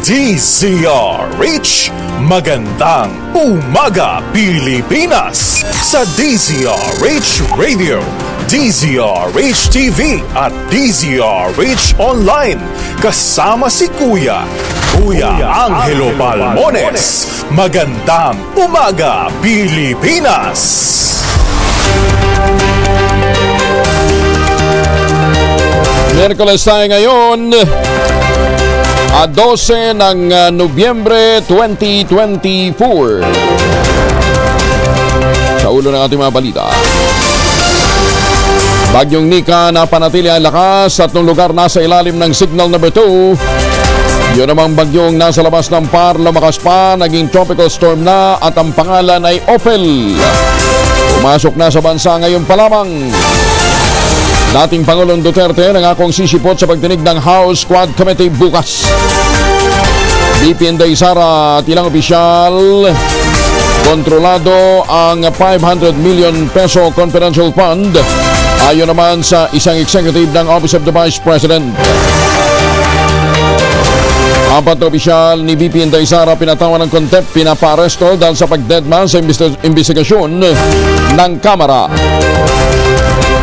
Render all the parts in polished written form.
DZRH, magandang umaga Pilipinas! Sa DZRH Radio, DZRH TV at DZRH Online, kasama si Kuya Angelo Palmones. Magandang umaga Pilipinas! Miyerkules tayo ngayon, 12 ng Nobyembre 2024. Sa ulo ng ating mga balita, Bagyong Nika napanatili ang lakas at nung lugar nasa ilalim ng signal number 2. Yun namang bagyong nasa labas ng PAR, lumakas pa, naging tropical storm na at ang pangalan ay Opel. Pumasok na sa bansa ngayon pa lamang. Dating Pangulong Duterte nangakong sisipot sa pagdinig ng House Quad Committee bukas. BP Inday Sara at ilang opisyal, kontrolado ang 500 million peso confidential fund ayon naman sa isang executive ng Office of the Vice President. Apat na opisyal ni BP Inday Sara pinatawan ng contempt, pinaparesto dahil sa pagdeadman sa investigasyon ng Kamara.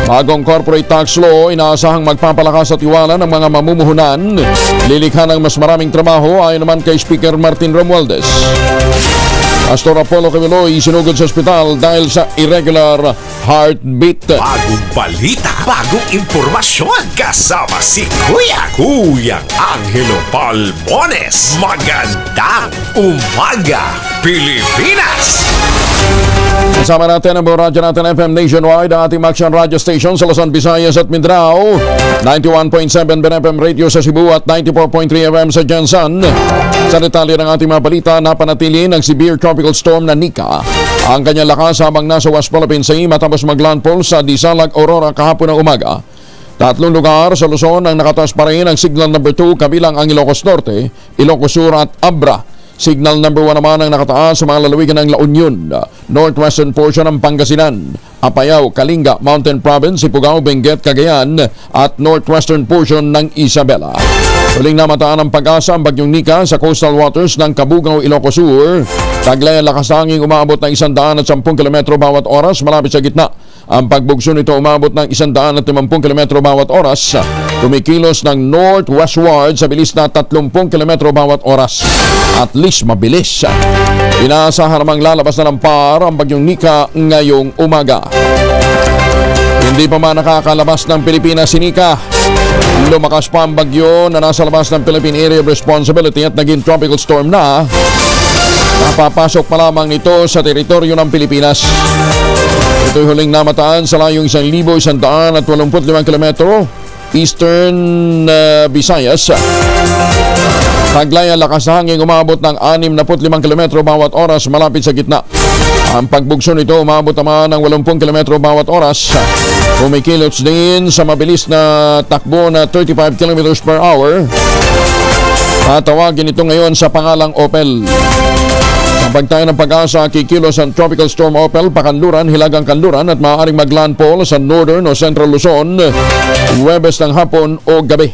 Bagong corporate tax law, inaasahang magpapalakas at tiwala ng mga mamumuhunan. Lilikha ng mas maraming trabaho ayon naman kay Speaker Martin Romualdez. Pastor Apollo Cameloy sinugod sa ospital dahil sa irregular heartbeat. Bagong balita, bagong impormasyon, kasama si Kuya Angelo Palmones. Magandang umaga Pilipinas! Kasama natin ang buong radyo natin FM nationwide, ang ating Action Radio Station sa Luzon, Visayas at Mindanao, 91.7 BNFM Radio sa Cebu at 94.3 FM sa Jansan. Sa detalye ng ating mga balita, napanatili ng severe tropical storm na Nika ang kanyang lakas habang nasa West Philippine Sea matapos maglandfall sa Disalag, Aurora kahapon ng umaga. Tatlong lugar sa Luzon ang nakataas pa rin ang signal number 2 kabilang ang Ilocos Norte, Ilocos Sur at Abra. Signal number 1 naman ang nakataas sa mga lalawigan ng La Union, northwestern portion ng Pangasinan, Apayao, Kalinga, Mountain Province, Ifugao, Benguet, Cagayan at northwestern portion ng Isabela. Huling namataan ng pag-asa ang Bagyong Nika sa coastal waters ng Cabugao, Ilocos Sur. Taglay ang lakas hangin umabot ng 110 km bawat oras malapit sa gitna. Ang pagbugso nito umabot ng 150 km bawat oras. Kumikilos ng northwestward sa bilis na 30 km bawat oras. At least mabilis. Inaasahan namang lalabas na ng PAR ang Bagyong Nika ngayong umaga. Hindi pa man nakakalabas ng Pilipinas si Nika. Lumakas pa ang bagyo na nasa labas ng Philippine Area of Responsibility at naging tropical storm na. Napapasok pa lamang ito sa teritoryo ng Pilipinas. Ito'y huling namataan sa layong 1,185 km eastern Visayas. Taglay ang lakas hangin umabot ng 65 km bawat oras malapit sa gitna. Ang pagbugso nito umabot naman ng 80 km bawat oras. Kumikilos din sa mabilis na takbo na 35 km per hour. Tatawagin ito ngayon sa pangalang Opel. Kapag tayo ng pag-asa, kikilos ang Tropical Storm Opel, pakanluran, hilagang kanluran at maaaring maglandfall sa northern o central Luzon, Huwebes ng hapon o gabi.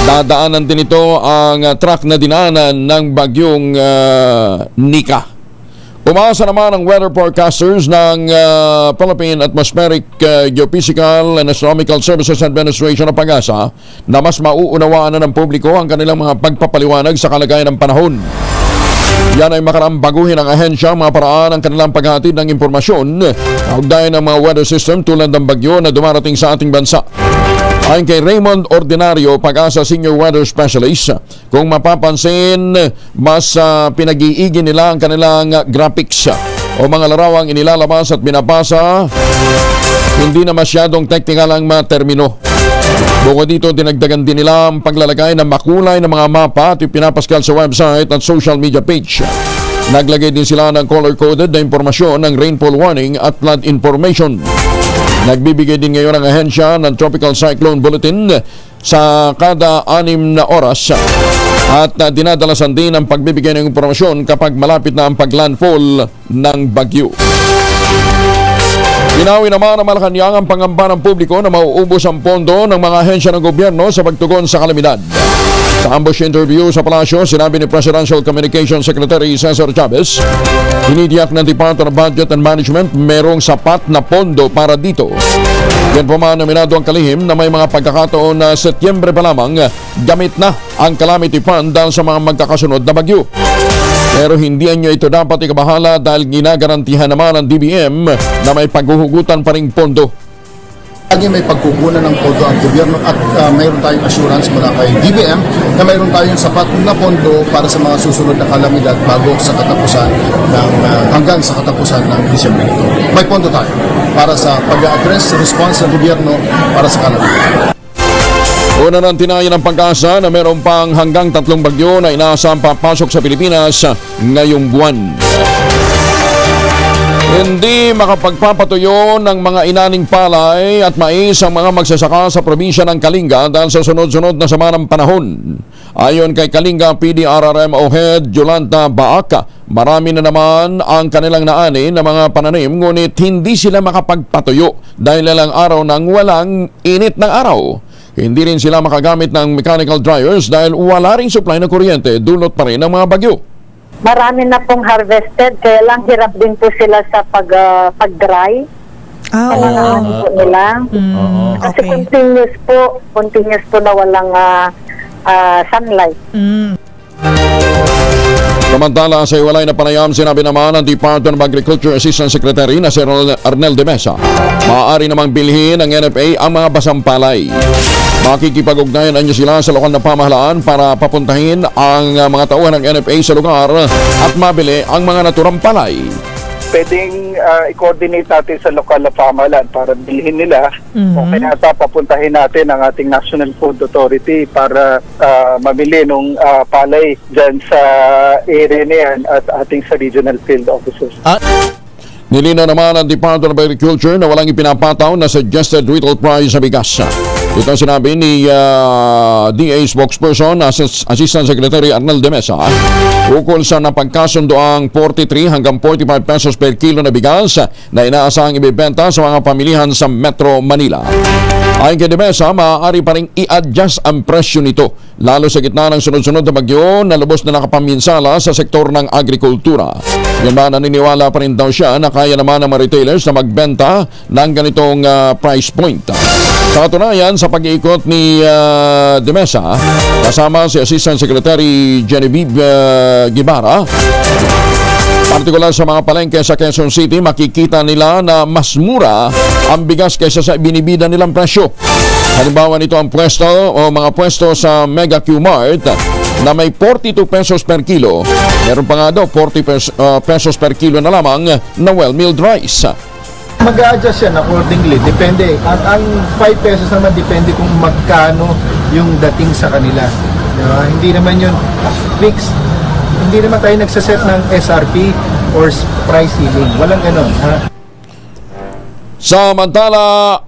Dadaanan din ito ang track na dinaanan ng Bagyong Nika. Umasa naman ang weather forecasters ng Philippine Atmospheric Geophysical and Astronomical Services Administration ng PAGASA na mas mauunawaan na ng publiko ang kanilang mga pagpapaliwanag sa kalagayan ng panahon. Yan ay makaraang baguhin ang ahensya mga paraan ng kanilang paghatid ng impormasyon kaugnay ng mga weather system tulad ng bagyo na dumarating sa ating bansa. Ayon kay Raymond Ordinario, PAGASA Senior Weather Specialist, kung mapapansin, mas pinag-iigi nila ang kanilang graphics o mga larawang inilalabas at binabasa, hindi na masyadong technical ang mga termino. Bukod dito, dinagdagan din nila ang paglalagay ng makulay ng mga mapa at ipinapaskal sa website at social media page. Naglagay din sila ng color-coded na impormasyon ng rainfall warning at flood information. Nagbibigay din ngayon ang ahensya ng Tropical Cyclone Bulletin sa kada 6 na oras at dinadalasan din ang pagbibigay ng impormasyon kapag malapit na ang paglandfall ng bagyo. Binawi naman ng Malacanang ang pangamba ng publiko na mauubos ang pondo ng mga ahensya ng gobyerno sa pagtugon sa kalamidad. Sa ambush interview sa palasyo, sinabi ni Presidential Communications Secretary Cesar Chavez, tinitiyak ng Department of Budget and Management merong sapat na pondo para dito. Yan po man nominado ang kalihim na may mga pagkakataon na Setyembre pa lamang gamit na ang calamity fund dahil sa mga magkakasunod na bagyo. Pero hindi nyo ito dapat ikabahala dahil ginagarantihan naman ng DBM na may paghuhugutan pa ring pondo. Lagi may pagkukunan ng pondo ang gobyerno at mayroon tayong assurance mula kay DBM na mayroon tayong sapat na pondo para sa mga susunod na kalamidad bago sa katapusan ng hanggang sa katapusan ng Disyembre nito. May pondo tayo para sa pag-address response ng gobyerno para sa kalamidad. Una nang tinayan ng Pag-asa na mayroon pang hanggang 3 bagyo na inaasang papasok sa Pilipinas ngayong buwan. Hindi makapagpapatuyo ng mga inaning palay at mais ang mga magsasaka sa probinsya ng Kalinga dahil sa sunod-sunod na sama ng panahon. Ayon kay Kalinga PDRRM Head Jolanta Baaka, marami na naman ang kanilang naani na mga pananim ngunit hindi sila makapagpatuyo dahil ilang araw nang walang init ng araw. Hindi rin sila makagamit ng mechanical dryers dahil wala ring supply ng kuryente dulot pa rin ng mga bagyo. Marami na pong harvested, kaya lang hirap din po sila sa pag-dry. Sa mga ano po nila. Kasi continuous po na walang sunlight. Samantala sa iwalay na panayam, sinabi naman ng Department of Agriculture Assistant Secretary na si Arnel de Mesa, maaari namang bilhin ng NFA ang mga basang palay. Makikipag-ugnayan niya sila sa lokal na pamahalaan para papuntahin ang mga tauhan ng NFA sa lugar at mabili ang mga naturang palay. Pwedeng i-coordinate natin sa lokal na pamahalaan para bilhin nila. O kaya papuntahin natin ang ating National Food Authority para mabili ng palay dyan sa area na yan at ating sa regional field offices. Nilinaw naman ang Department of Agriculture na walang ipinapataw na suggested retail price sa bigas. Ito ang sinabi ni DA spokesperson, Assistant Secretary Arnel de Mesa, ukol sa napagkasundoang 43 hanggang 45 pesos per kilo na bigas na inaasahang ibibenta sa mga pamilihan sa Metro Manila. Ayon kay de Mesa, maaari pa rin i-adjust ang presyo nito, lalo sa gitna ng sunod-sunod na bagyo na lubos na nakapaminsala sa sektor ng agrikultura. Yan ba, naniniwala pa rin daw siya na kaya naman ng mga retailers na magbenta ng ganitong price point. Sa katunayan, sa pag-iikot ni de Mesa, kasama si Assistant Secretary Genevieve Guevara, partikular sa mga palengke sa Quezon City, makikita nila na mas mura ang bigas kaysa sa binibida nilang presyo. Halimbawa nito ang pwesto o mga pwesto sa Mega Q-Mart na may 42 pesos per kilo. Meron pa nga daw 40 pesos per kilo na lamang na well-milled rice. Mag-a-adjust yan accordingly, depende. Ang 5 pesos naman depende kung magkano yung dating sa kanila. Hindi naman yun fixed. Hindi naman tayo nagsaset ng SRP or price ceiling. Walang ganon. Samantala,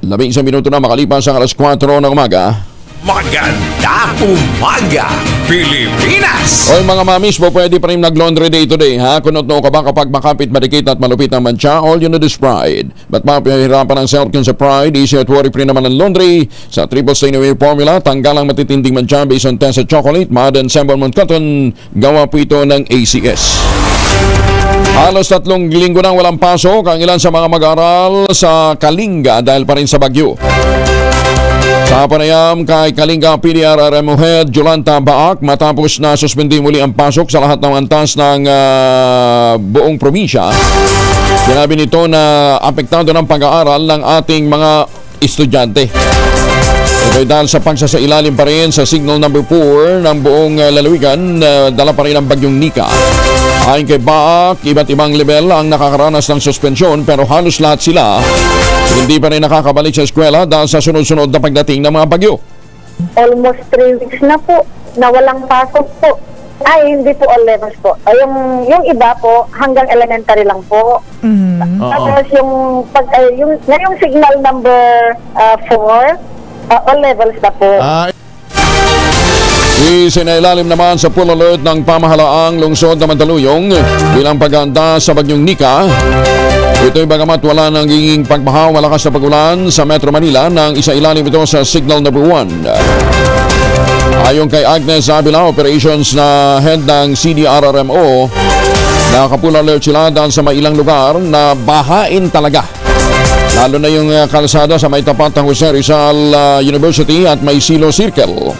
11 minuto na makalipas ang alas 4 ng umaga. Magandang umaga, Pilipinas! Oy mga mamis po, pwede pa rin nag-laundry day today, ha? Kunot-no ka ba kapag makapit, madikit at malupit ang mancha? All you need is Pride. Ba't mapahirapan ang self-con sa Pride? Easy at worry-free naman ang laundry. Sa triple stain away formula, tanggal ang matitinding mancha based on Tessa Chocolate, Mad and Semble Mont Cotton. Gawa po ito ng ACS. Halos 3 linggo nang walang pasok ang ilan sa mga mag-aaral sa Kalinga dahil pa rin sa bagyo. Sa panayam kay Kalinga PDRRM Head Jolanta Baak, matapos na suspindi muli ang pasok sa lahat ng antas ng buong probinsya, sinabi nito na apektado ng pag-aaral ng ating mga estudyante. Ito dahil sa pagsasailalim pa rin sa signal number 4 ng buong lalawigan, dala pa rin ang bagyong Nika. Ayon kay Baak, iba't ibang level ang nakakaranas ng suspensyon pero halos lahat sila hindi pa rin nakakabalik sa eskwela dahil sa sunod-sunod na pagdating ng mga bagyo. Almost 3 weeks na po na walang pasok po. Ay, hindi po all levels po. Yung iba po, hanggang elementary lang po. Tapos yung signal number 4, all levels na po. Isinailalim naman sa full alert ng pamahalaang lungsod na Mandaluyong bilang paghahanda sa bagyong Nika. Ito'y bagamat wala nang giging pagbaha o malakas na pagulan sa Metro Manila nang isailalim ito sa signal number 1. Ayon kay Agnes Avila, operations na head ng CDRRMO, nakapull alert sila dahil sa may ilang lugar na bahain talaga. Lalo na yung kalsada sa may tapat ng Jose Rizal University at may Silo Circle.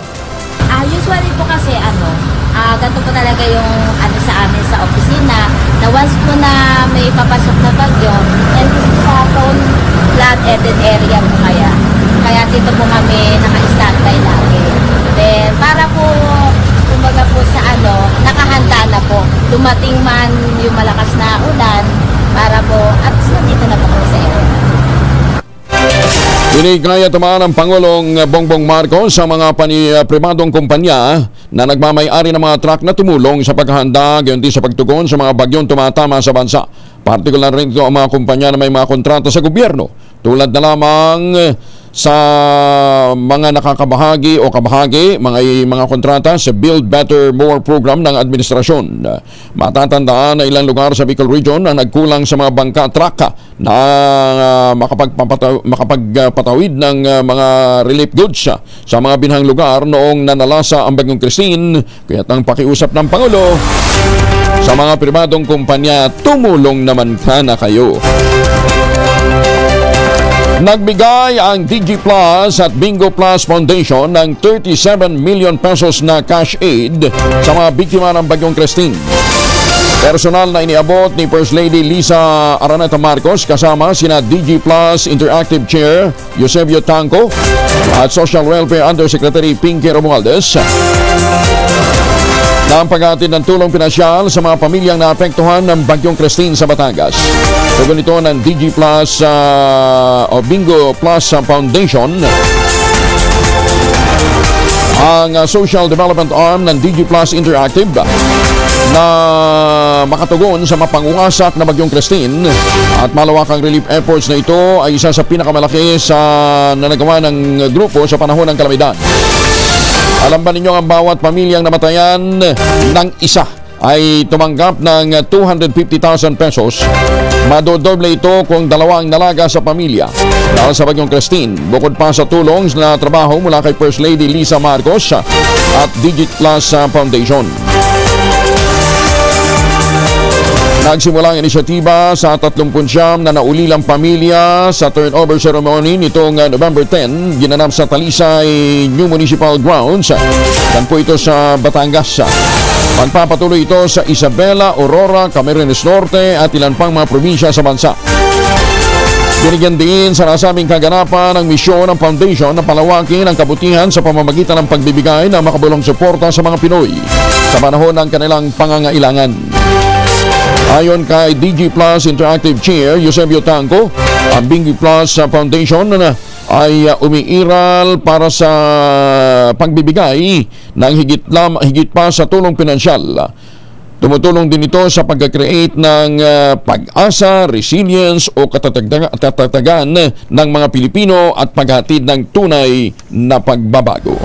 Usually po kasi ganito po talaga yung sa amin sa opisina na once po na may papasok na bagyo, and sa prone flood-headed area po kaya dito po kami naka-standby lagi. Then para po kumbaga po sa nakahanda na po, dumating man yung malakas na ulan para po at nandito na po kami sa area. Inigaya tumaan ang Pangulong Bongbong Marcos sa mga pribadong kumpanya na nagmamay-ari ng mga truck na tumulong sa paghahanda gayon din sa pagtugon sa mga bagyong tumatama sa bansa. Partikular rin ito ang mga kumpanya na may mga kontrata sa gobyerno, tulad na lamang sa mga nakakabahagi o kabahagi, mga kontrata sa Build Better More program ng administrasyon. Matatandaan na ilang lugar sa Bicol Region ang nagkulang sa mga bangka truck na makapagpatawid ng mga relief goods sa mga binhang lugar noong nanalasa ang Bagyong Christine. Kaya't ang pakiusap ng Pangulo sa mga pribadong kumpanya, tumulong naman sana kayo. Nagbigay ang DG Plus at Bingo Plus Foundation ng 37 million pesos na cash aid sa mga biktima ng Bagyong Christine. Personal na iniabot ni First Lady Lisa Araneta Marcos kasama sina DG Plus Interactive Chair Eusebio Tanco at Social Welfare Undersecretary Pinky Romualdez na ang paghatid ng tulong pinansyal sa mga pamilyang naapektuhan ng Bagyong Christine sa Batangas. Tugon ito ng DG Plus o Bingo Plus Foundation, ang social development arm ng DG Plus Interactive na makatugon sa mapanguwasak na Bagyong Christine, at malawakang relief efforts na ito ay isa sa pinakamalaki na nagawa ng grupo sa panahon ng kalamidad. Alam ba ninyo ang bawat pamilyang namatayan ng isa ay tumanggap ng 250,000 pesos. Madodoble ito kung dalawa ang nalaga sa pamilya dahil sa Bagyong Christine. Bukod pa sa tulong na trabaho mula kay First Lady Lisa Marcos at Digit Plus Foundation. Nagsimula ang inisyatiba sa 30 na naulilang pamilya sa turnover ceremony nitong November 10, ginanap sa Talisay New Municipal Grounds. Dan po ito sa Batangas. Magpapatuloy ito sa Isabela, Aurora, Camarines Norte at ilan pang mga probinsya sa bansa. Binigyan din sa nasabing kaganapan ng misyon ng foundation na palawakin ang kabutihan sa pamamagitan ng pagbibigay ng makabulong suporta sa mga Pinoy sa panahon ng kanilang pangangailangan. Ayon kay DG Plus Interactive Chair Eusebio Tanco, ang Bingo Plus Foundation ay umiiral para sa pagbibigay ng higit pa sa tulong pinansyal. Tumutulong din ito sa pag-create ng pag-asa, resilience o katatagan ng mga Pilipino at paghatid ng tunay na pagbabago.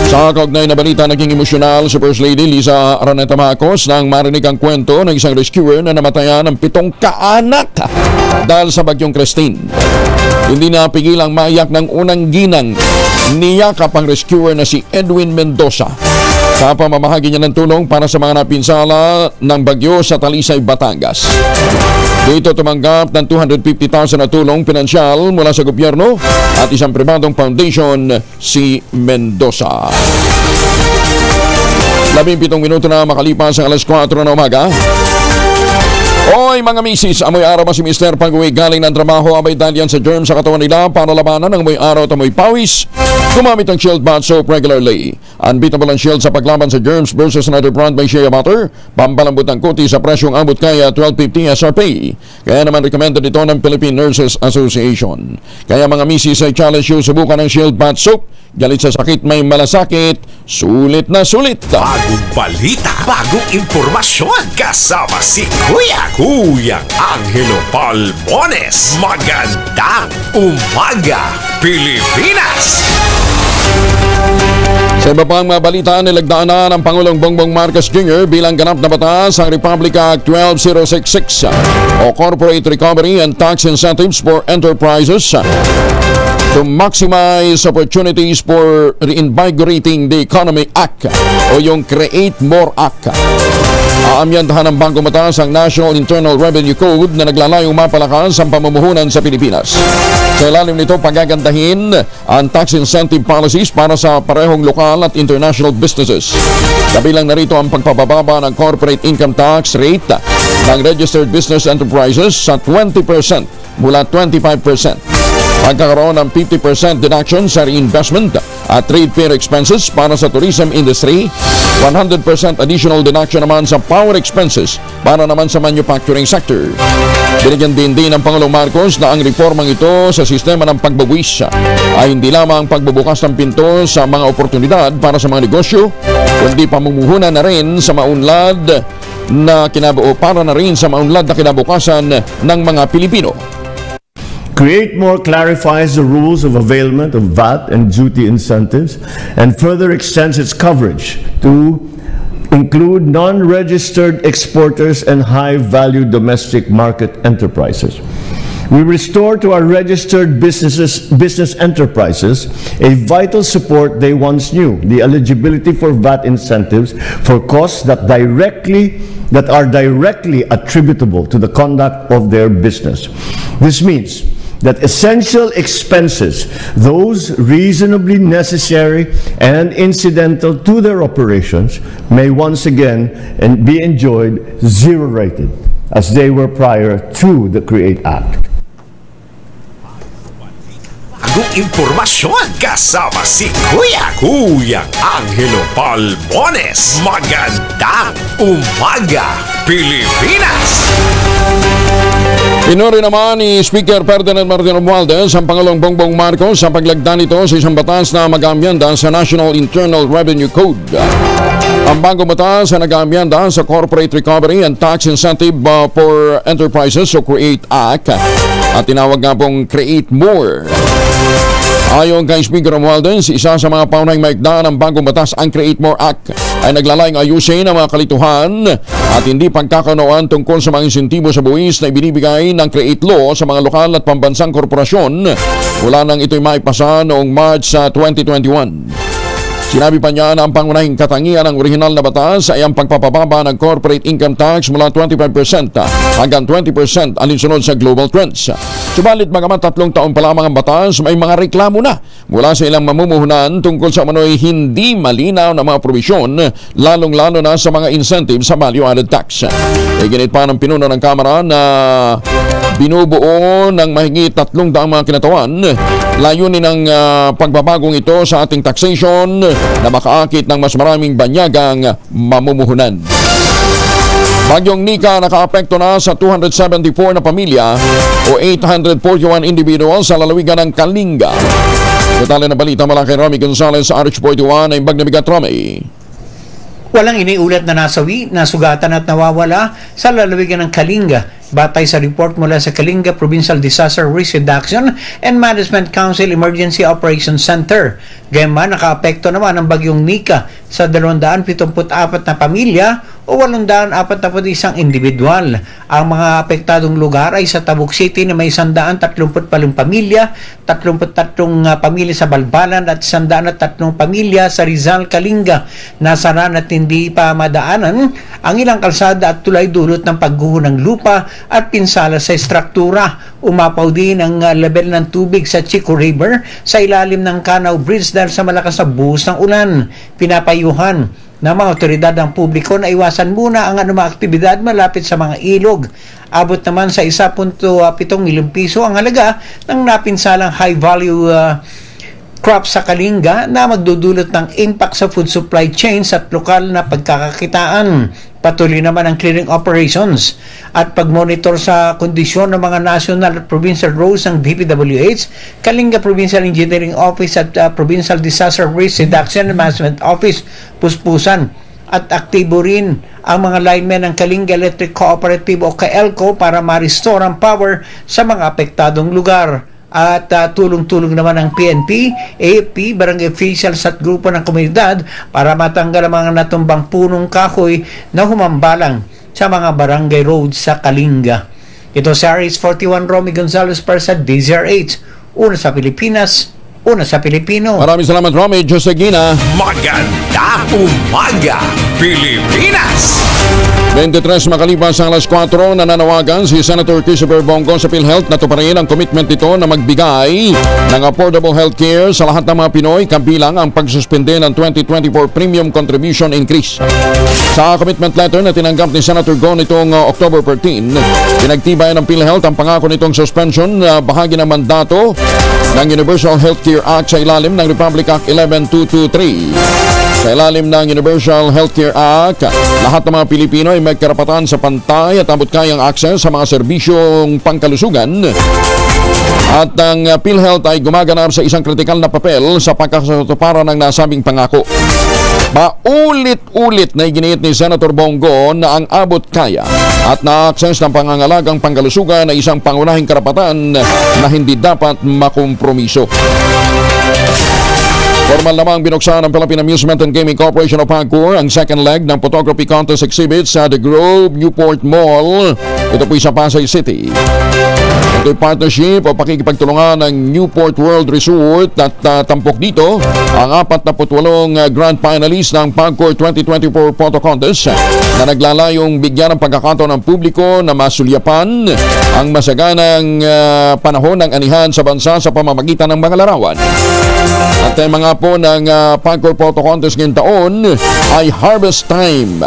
Sa kaugnay na balita, naging emosyonal si First Lady Lisa Araneta Marcos nang marinig ang kwento ng isang rescuer na namatayan ng 7 kaanak dahil sa Bagyong Christine. Hindi napigil ang maiyak ng unang ginang. Niyakap ang rescuer na si Edwin Mendoza sa pamamahagi niya ng tulong para sa mga napinsala ng bagyo sa Talisay, Batangas. Dito tumanggap ng 250,000 na tulong pinansyal mula sa gobyerno at isang pribadong foundation, si Mendoza. 17 minuto na makalipas ang alas 4 na umaga. Oy mga misis, amoy araw ba si Mr. pag-uwi galing ng trabaho, abay dahil yan sa germ sa katawan nila para labanan ng amoy araw at amoy pawis. Gumamit ang Shield Bath Soap regularly. Unbeatable ang Shield sa paglaban sa germs versus another brand by Shea Butter. Pampalambot ang kuti sa presyong abot kaya 12.50 SRP. Kaya naman recommended ito ng Philippine Nurses Association. Kaya mga misis, ay challenge you subukan ng Shield Bath Soap. Galit sa sakit, may malasakit, sulit na sulit. Bagong balita, bagong impormasyon, kasama si Kuyang Angelo Palmones. Magandang umaga, Pilipinas! Sa iba pang mga balita, nilagdaan na ng Pangulong Bongbong Marcos Jr. bilang ganap na batas ang Republic Act 12066 o Corporate Recovery and Tax Incentives for Enterprises. to maximize opportunities for reinvigorating the Economy Act o yung Create More Act. Aamyandahan ng Bangko Batas ang National Internal Revenue Code na naglalayong mapalakas ang pamumuhunan sa Pilipinas. Sa ilalim nito, pagagandahin ang tax incentive policies para sa parehong lokal at international businesses. Kabilang narito ang pagpapababa ng corporate income tax rate ng registered business enterprises sa 20% mula 25%. Pagkakaroon ng 50% deduction sa reinvestment at trade fair expenses para sa tourism industry, 100% additional deduction naman sa power expenses para naman sa manufacturing sector. Binigyan din ng Pangulong Marcos na ang reformang ito sa sistema ng pagbabuwis ay hindi lamang pagbubukas ng pinto sa mga oportunidad para sa mga negosyo, kundi pamumuhunan na rin sa maunlad na para na rin sa maunlad na kinabukasan ng mga Pilipino. Create More clarifies the rules of availment of VAT and duty incentives and further extends its coverage to include non-registered exporters and high-value domestic market enterprises. We restore to our registered business enterprises a vital support they once knew, the eligibility for VAT incentives for costs that are directly attributable to the conduct of their business. This means that essential expenses, those reasonably necessary and incidental to their operations, may once again be enjoyed zero-rated, as they were prior to the CREATE Act. Bagong impormasyon kasama si Kuyang Angelo Palmones. Magandang umaga, Pilipinas! Pinuri naman ni Speaker Ferdinand Martin Romualdez ang Pangulong Bongbong Marcos sa paglagda nito sa isang batas na mag-aamyanda sa National Internal Revenue Code. Ang Bangko Batas na nag-aamyanda sa Corporate Recovery and Tax Incentive for Enterprises o CREATE Act at tinawag nga pong Create More. Ayon kay Speaker Romualdez, isa sa mga paunahing maikda ng Bagong Batas, ang Create More Act, ay naglalayong ayusin ang mga kalituhan at hindi pagkakaunawaan tungkol sa mga insentibo sa buwis na ibinibigay ng Create Law sa mga lokal at pambansang korporasyon mula nang ito'y maipasa noong March 2021. Sinabi pa niya na ang pangunahing katangian ng orihinal na batas ay ang pagpapababa ng corporate income tax mula 25% hanggang 20% alinsunod sa global trends. Subalit magamat 3 taon pa lamang ang batas, may mga reklamo na mula sa ilang mamumuhunan tungkol sa umano'y hindi malinaw na mga probisyon, lalong-lalo na sa mga incentive sa value-added tax. Iginit pa ng pinuno ng Kamara na binubuo ng mahigit 300 mga kinatawan. Layunin ng pagbabagong ito sa ating taxation na makaakit ng mas maraming banyagang mamumuhunan. Bagyong Nika nakaapekto na sa 274 na pamilya o 841 individuals sa lalawigan ng Kalinga. Detalye na balita mula kay Romy Gonzalez sa RH41 ay Imbag na Bigat. Romy. Walang iniulat na nasawi, nasugatan at nawawala sa lalawigan ng Kalinga. Batay sa report mula sa Kalinga Provincial Disaster Risk Reduction and Management Council Emergency Operations Center. Gayunman, nakaapekto naman ang bagyong Nika sa 274 na pamilya o 841 individual. Ang mga apektadong lugar ay sa Tabuk City na may 138 pamilya, 33 pamilya sa Balbalan at 103 pamilya sa Rizal, Kalinga. Nasaran at hindi pa madaanan ang ilang kalsada at tulay dulot ng pagguho ng lupa at pinsala sa estruktura. Umapaw din ang level ng tubig sa Chico River sa ilalim ng Canao Bridge dahil sa malakas na buhos ng ulan. Pinapayuhan na mga otoridad ng publiko na iwasan muna ang anumang aktibidad malapit sa mga ilog. Abot naman sa 1.7 milyong piso ang halaga ng napinsalang high-value crops sa Kalinga na magdudulot ng impact sa food supply chains at lokal na pagkakakitaan. Patuloy naman ang clearing operations at pagmonitor sa kondisyon ng mga national at provincial roads ng DPWH, Kalinga Provincial Engineering Office at Provincial Disaster Risk Reduction and Management Office puspusan. At aktibo rin ang mga linemen ng Kalinga Electric Cooperative o KELCO para ma-restore ang power sa mga apektadong lugar. At tulong-tulong naman ng PNP, AFP, barangay officials at grupo ng komunidad para matanggal ang mga natumbang punong kahoy na humambalang sa mga barangay roads sa Kalinga. Ito sa RH41 Romy Gonzalez para sa DZRH una sa Pilipinas, una sa Pilipino. Maraming salamat, Romy Josegina. Magandang umaga, Pilipinas! 23 makalipas ang alas 4, nananawagan si Senator Christopher Bongo sa PhilHealth na tuparin ang commitment nito na magbigay ng affordable healthcare sa lahat ng mga Pinoy, kabilang ang pagsuspende ng 2024 premium contribution increase. Sa commitment letter na tinanggap ni Senator Go nitong October 13, pinagtibayan ng PhilHealth ang pangako nitong suspension na bahagi ng mandato ng Universal Healthcare Act sa ilalim ng Republic Act 11223. Sa ilalim ng Universal Healthcare Act, lahat ng mga Pilipino ay may karapatan sa pantay at abot-kayang akses sa mga serbisyong pangkalusugan. At ang PhilHealth ay gumaganap sa isang kritikal na papel sa pagkakatuparan ng nasabing pangako. Paulit-ulit na iginiit ni Senator Bongo na ang abot-kaya at na-access ng pangangalagang pangkalusugan ay isang pangunahing karapatan na hindi dapat makompromiso. Formal namang binuksan ng Philippine Amusement and Gaming Corporation of PAGCOR ang second leg ng photography contest exhibit sa The Grove Newport Mall. Ito po sa Pasay City. Ito'y partnership o pakikipagtulungan ng Newport World Resort at tampok dito ang 48 grand finalists ng PAGCOR 2024 Photo Contest na naglalayong bigyan ng pagkakataon ng publiko na masulyapan ang masaganang panahon ng anihan sa bansa sa pamamagitan ng mga larawan. At mga po ng PAGCOR Photo Contest ngayong taon ay Harvest Time,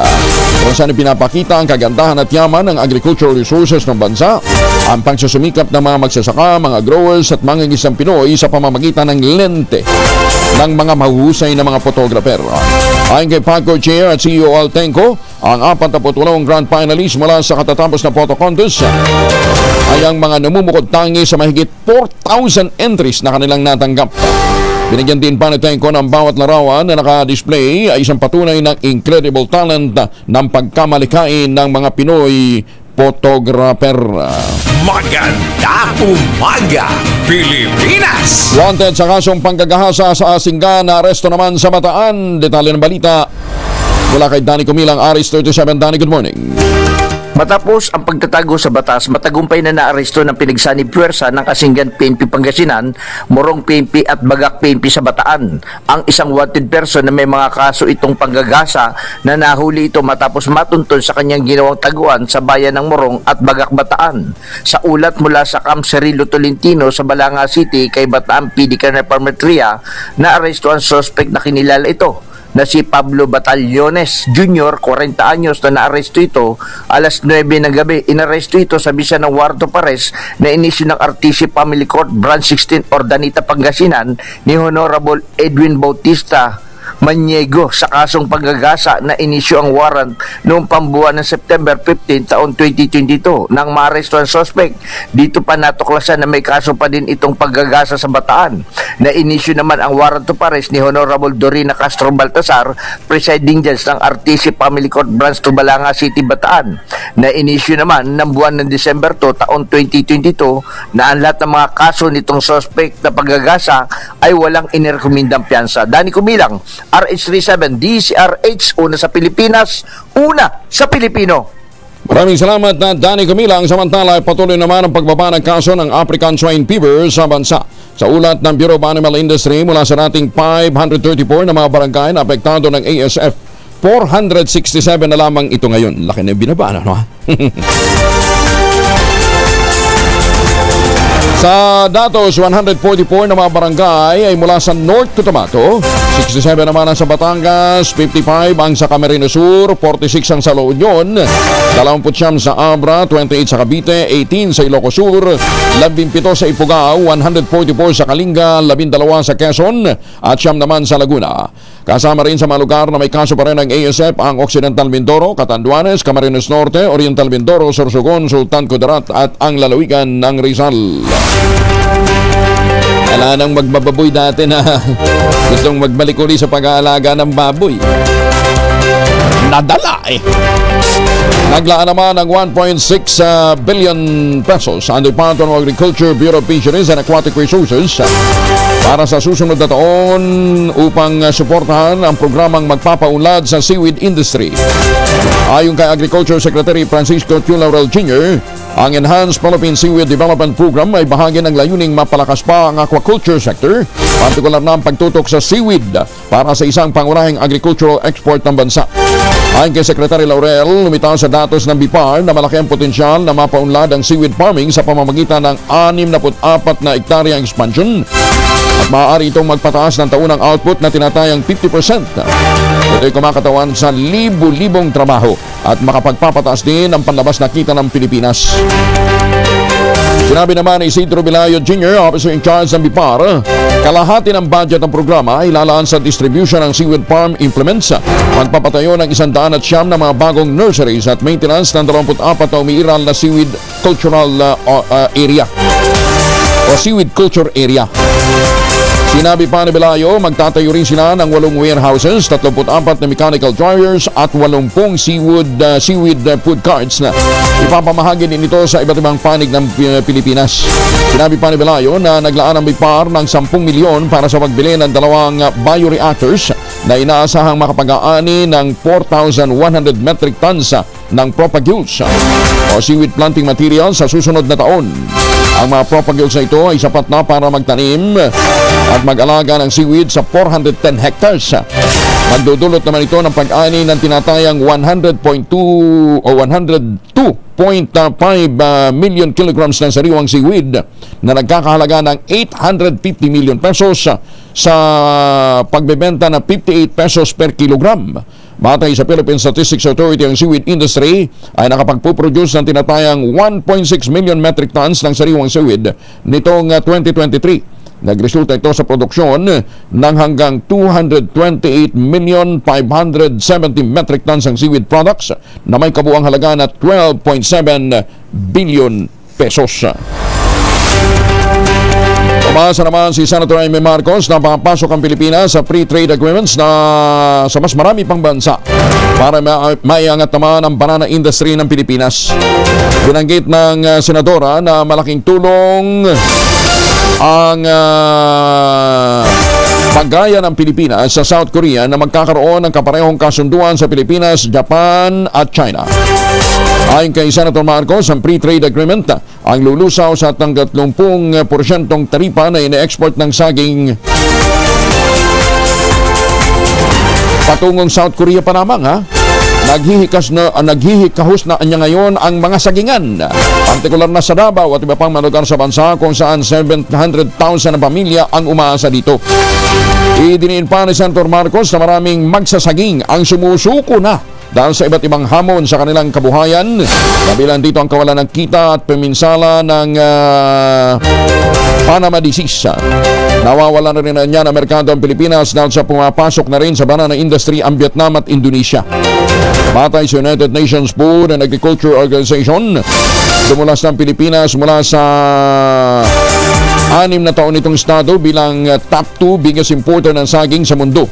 kung saan pinapakita ang kagandahan at yaman ng agricultural resources ng bansa, ang pagsusumikap ng mga magsasaka, mga growers at mga isang Pinoy sa pamamagitan ng lente ng mga mahuhusay na mga photographer. Ayon kay PAGCOR Chair at CEO Altenco, ang 48 grand finalists mula sa katatapos na photo contest ay ang mga namumukod tangi sa mahigit 4,000 entries na kanilang natanggap. Binigyan din pa ni Tenco ng bawat larawan na naka-display ay isang patunay ng incredible talent ng pagkamalikain ng mga Pinoy photographer. Magandang umaga, Pilipinas! Wanted sa kasong panggagahasa sa Asinggan, na aresto naman sa Bataan. Detalye ng balita mula kay Danny Kumilang, Aris 37. Danny, good morning. Matapos ang pagtatago sa batas, matagumpay na naaresto ng pinagsanib puwersa ng Asinggan PNP Pangasinan, Morong PNP at Bagak PNP sa Bataan. Ang isang wanted person na may mga kaso itong panggagasa na nahuli ito matapos matuntun sa kanyang ginawang taguan sa bayan ng Morong at Bagak, Bataan. Sa ulat mula sa Camp Cirilo Tolentino sa Balanga City kay Bataan PD Colonel Parmetria, naaresto ang suspect na kinilala ito na si Pablo Batallones Jr., 40 anyos, na naaresto ito alas 9 ng gabi. Inaresto ito sa bisa ng warto pares na inisyu ng RTC Family Court Branch 16 Ordanita, Pangasinan ni Honorable Edwin Bautista Maniego sa kasong paggagasa na inisyu ang warrant noong pambuwan ng September 15 taon 2022. Nang maaresto ang suspect, dito pa natuklasan na may kaso pa din itong paggagasa sa Bataan. Na inisyu naman ang warrant to arrest ni Honorable Dorina Castro Baltasar, presiding judge ng RTC Family Court Branch Balanga City, Bataan. Na inisyu naman ng buwan ng December 2 taon 2022 na ang lahat ng mga kaso nitong suspect na paggagasa ay walang inirekomendang piyansa. Danny Kumilang, RH37 DCRH, una sa Pilipinas, una sa Pilipino. Maraming salamat na Danny Kumilang. Samantala, patuloy naman ang pagbaba ng kaso ng African Swine Fever sa bansa. Sa ulat ng Bureau of Animal Industry, mula sa rating 534 na mga barangay na apektado ng ASF, 467 na lamang ito ngayon. Laki na yung binaba, ano? Sa datos, 144 na mga barangay ay mula sa North Cotabato, 67 naman ang sa Batangas, 55 ang sa Camarines Sur, 46 ang sa La Union, 29 sa Abra, 28 sa Cavite, 18 sa Ilocos Sur, 17 sa Ifugao, 144 sa Kalinga, 12 sa Quezon at 9 naman sa Laguna. Kasama rin sa mga lugar na may kaso pa rin ng ASF ang Occidental Mindoro, Catanduanes, Camarines Norte, Oriental Mindoro, Sorsogon, Sultan Kudarat at ang lalawigan ng Rizal. Wala nang magbababoy dati na gustong magbalik uli sa pag-aalaga ng baboy. Nadala eh. Naglaan naman ng 1.6 billion pesos ang Department of Agriculture, Bureau of Fisheries and Aquatic Resources para sa susunod na taon upang suportahan ang programang magpapaunlad sa seaweed industry. Ayon kay Agriculture Secretary Francisco Q. Laurel Jr., Ang Enhanced Philippine Seaweed Development Program ay bahagi ng layuning mapalakas pa ang aquaculture sector, partikular na ang pagtutok sa seaweed para sa isang pangunahing agricultural export ng bansa. Ayon kay Secretary Laurel, lumitaw sa datos ng BIPAR na malaki ang potensyal na mapaunlad ang seaweed farming sa pamamagitan ng 64 na ektaryang expansion at maaari itong magpataas ng taunang output na tinatayang 50%. Ito'y kumakatawan sa libu-libong trabaho at makapagpapataas din ang panlabas na kita ng Pilipinas. Sinabi naman ni Isidro Vilayo Jr., Officer in Charge ng BIPAR, kalahati ng budget ng programa ay ilalaan sa distribution ng seaweed farm implements, magpapatayo ng 109 na mga bagong nurseries at maintenance ng 24 na umiiral na seaweed cultural area o seaweed culture area. Sinabi pa ni Vilayo, magtatayo rin sila ng 8 warehouses, 34 na mechanical dryers at 80 seaweed food carts na ipapamahagi din ito sa iba't ibang panig ng Pilipinas. Sinabi pa ni Vilayo na naglaan ang BIPAR ng 10 milyon para sa pagbili ng 2 bioreactors na inaasahang makapag-aani ng 4,100 metric tons ng propagules o seaweed planting material sa susunod na taon. Ang mga propagules na ito ay sapat na para magtanim at mag-alaga ng seaweed sa 410 hectares. Magdudulot naman ito ng pag-ani ng tinatayang 102.5 million kilograms ng sariwang seaweed na nagkakahalaga ng 850 million pesos sa pagbebenta na 58 pesos per kilogram. Batay sa Philippine Statistics Authority, ang seaweed industry ay nakapagpuproduce ng tinatayang 1.6 million metric tons ng sariwang seaweed nitong 2023. Nagresulta ito sa produksyon ng hanggang 228,570 metric tons ng seaweed products na may kabuuang halaga na 12.7 billion pesos. Umasa naman si Senator Amy Marcos na papasok ang Pilipinas sa free trade agreements na sa mas marami pang bansa para maiangat naman ang banana industry ng Pilipinas. Binanggit ng senadora na malaking tulong ang paggaya ng Pilipinas sa South Korea na magkakaroon ng kaparehong kasunduan sa Pilipinas, Japan at China. Ayon kay Senator Marcos, ang free trade agreement ang lulusaw sa 30% taripa na ine-export ng saging patungong South Korea pa lamang, ha? Naghihikahos na niya ngayon ang mga sagingan, partikular na sa Davao at iba pang lugar sa bansa kung saan 700,000 na pamilya ang umaasa dito. Idiniin pa ni Senator Marcos na maraming magsasaging ang sumusuko na dahil sa iba't ibang hamon sa kanilang kabuhayan. Kabilang dito ang kawalan ng kita at paminsala ng Panama disease. Nawawalan na rin niya ang merkado ang Pilipinas dahil sa pumapasok na rin sa banana industry ang Vietnam at Indonesia. Batay sa United Nations Food and Agriculture Organization, dumulas ng Pilipinas mula sa 6 na taon itong estado bilang top 2 biggest importer ng saging sa mundo.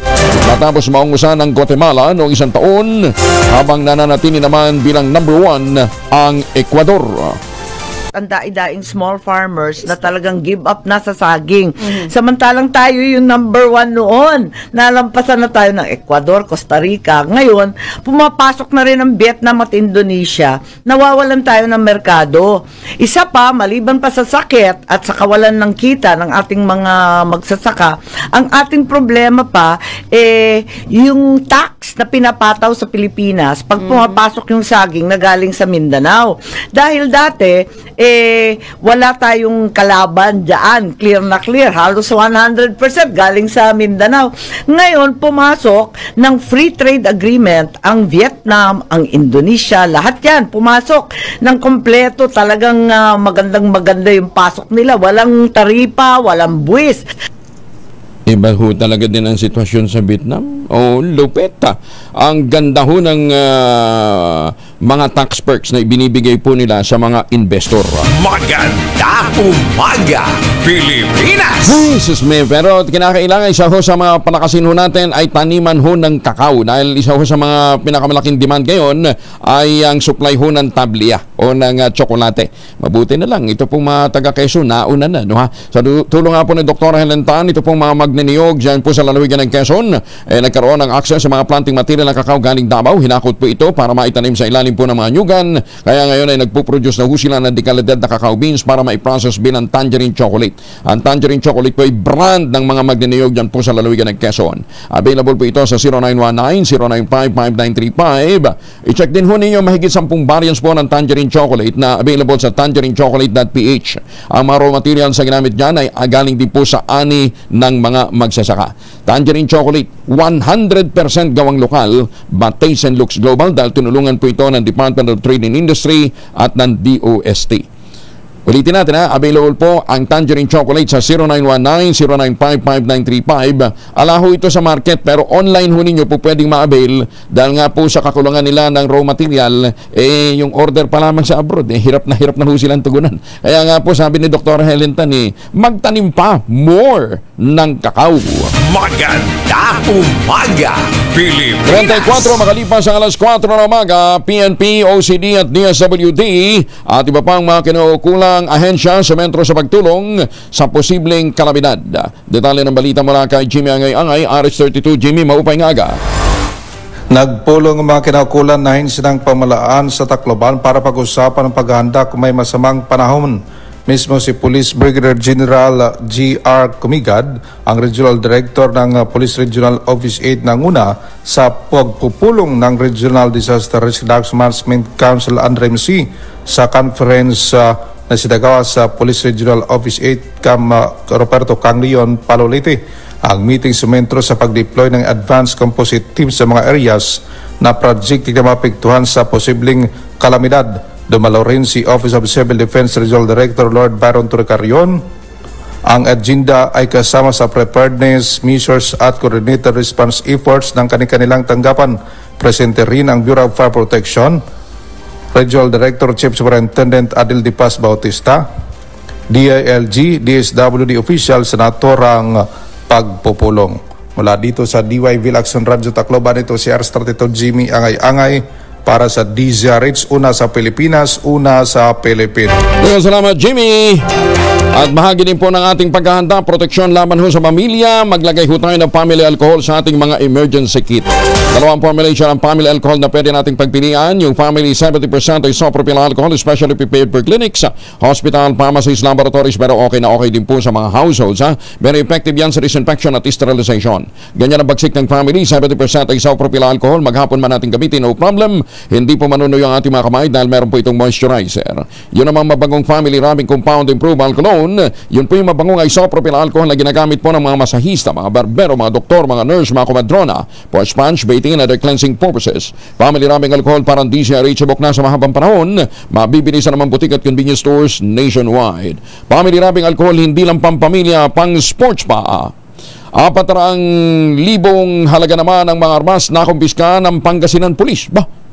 Matapos maungusan ng Guatemala noong 1 taon, habang nananatili naman bilang number 1 ang Ecuador. Ang daing small farmers na talagang give up na sa saging. Samantalang tayo yung number 1 noon. Nalampasan na tayo ng Ecuador, Costa Rica. Ngayon, pumapasok na rin ang Vietnam at Indonesia. Nawawalan tayo ng merkado. Isa pa, maliban pa sa sakit at sa kawalan ng kita ng ating mga magsasaka, ang ating problema pa, yung tax na pinapataw sa Pilipinas pag pumapasok yung saging na galing sa Mindanao. Dahil dati, wala tayong kalaban dyan. Clear na clear. Halos 100% galing sa Mindanao. Ngayon, pumasok ng free trade agreement ang Vietnam, ang Indonesia, lahat yan pumasok ng kompleto. Talagang magandang-maganda yung pasok nila. Walang taripa, walang buwis. Iba ho talaga din ang sitwasyon sa Vietnam. Lupet. Ang ganda ho ng mga tax perks na ibinibigay po nila sa mga investor. Maganda umaga, Pilipinas! Ay, sus me, pero kinakailangan isa ho sa mga palakasin ho natin ay taniman ho ng kakao. Dahil isa ho sa mga pinakamalaking demand ngayon ay ang supply ho ng tablia o ng tsokolate. Mabuti na lang. Ito pong mga taga-Quezon, nauna na. No, ha? Sa tulong nga po ni Dr. Helen Tan, ito pong mga magnaniyog dyan po sa lalawigan ng Quezon, nagkaroon ng access sa mga planting material ng kakao galing Davao. Hinakot po ito para maitanim sa ilalim ilalim po ng mga nyugan. Kaya ngayon ay nagpo-produce na ho sila ng dekalidad na cacao beans para ma-process bilang tangerine chocolate. Ang tangerine chocolate po ay brand ng mga magniniyog dyan po sa lalawigan ng Quezon. Available po ito sa 0919-095-5935. I-check din ho ninyo mahigit 10 variants po ng tangerine chocolate na available sa tangerinechocolate.ph. Ang mga raw materials sa ginamit dyan ay galing din po sa ani ng mga magsasaka. Tangerine chocolate, 100% gawang lokal, but taste and looks global dahil tinulungan po ito ng Department of Trade and Industry at ng DOST. Ulitin natin available po ang tangerine chocolate sa 0919-095-5935. Alaho ito sa market pero online ho ninyo po pwedeng ma-avail dahil nga po sa kakulangan nila ng raw material, yung order pa lamang sa abroad, hirap na ho silang tugunan. Kaya nga po sabi ni Dr. Helen Tan, magtanim pa more ng kakao. Maganda umaga, Pilipinas! 34 makalipas ang alas 4 ng umaga, PNP, OCD at DSWD at iba pang mga kinukulang ahensya sa mentro sa pagtulong sa posibleng kalamidad. Detalye ng balita mula kay Jimmy Angay-Angay, RH32. Jimmy, maupay nga aga. Nagpulong ang mga kinaukulan na hinsi ng pamalaan sa Tacloban para pag-usapan ang paghahanda kung may masamang panahon. Mismo si Police Brigadier General G.R. Comigad, ang Regional Director ng Police Regional Office 8 ng una sa pagpupulong ng Regional Disaster Risk Management Council under MC sa conference na sinagawa sa Police Regional Office 8 Roberto Canglion, Palolete. Ang meeting sumentro sa pag-deploy ng advanced composite team sa mga areas na project na mapektuhan sa posibleng kalamidad. Dumalo rin si Office of Civil Defense Regional Director Lord Baron Turcarion. Ang agenda ay kasama sa preparedness, measures at coordinated response efforts ng kanilang tanggapan. Presente rin ang Bureau of Fire Protection, Regional Director Chief Superintendent Adil De Paz Bautista, DILG, DSWD official sa naturang pagpupulong. Mula dito sa DYV Action Radio Tacloban, ito si RH32 Jimmy Angay-Angay para sa DZRH, una sa Pilipinas, una sa Pilipinas. Salamat, Jimmy. At bahagi din po ng ating paghahanda, proteksyon laban ho sa pamilya. Maglagay ho tayo ng family alcohol sa ating mga emergency kit. Dalawang formulation ng family alcohol na pwede nating pagpilian. Yung family 70% isopropyl alcohol, especially prepared for clinics, hospital, pharmacies, laboratories, pero okay na okay din po sa mga households. Very effective yan sa disinfection at sterilization. Ganyan ang bagsik ng family, 70% isopropyl alcohol. Maghapon man natin gamitin, no problem. Hindi po manunoy ang ating mga kamay dahil meron po itong moisturizer. Yun namang mabangong family rubbing compound improved alcohol. Yun po yung mabangong isopropyl alcohol na ginagamit po ng mga masahista, mga barbero, mga doktor, mga nurse, mga komadrona for sponge bathing and other cleansing purposes. Family rubbing alcohol parang DZRH subok na sa mahabang panahon. Mabibili sa naman butik at convenience stores nationwide. Family rubbing alcohol hindi lang pampamilya, pang sports pa. 400,000 halaga naman ang mga armas na kumpiska ng Pangasinan Police.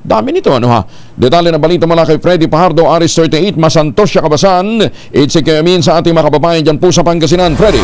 Dami nito, Detalye ng balita mula kay Freddy Pajardo, RH38, Masantos siya Kabasan. Itsikyamin sa ating mga kababayan dyan po sa Pangasinan. Freddy.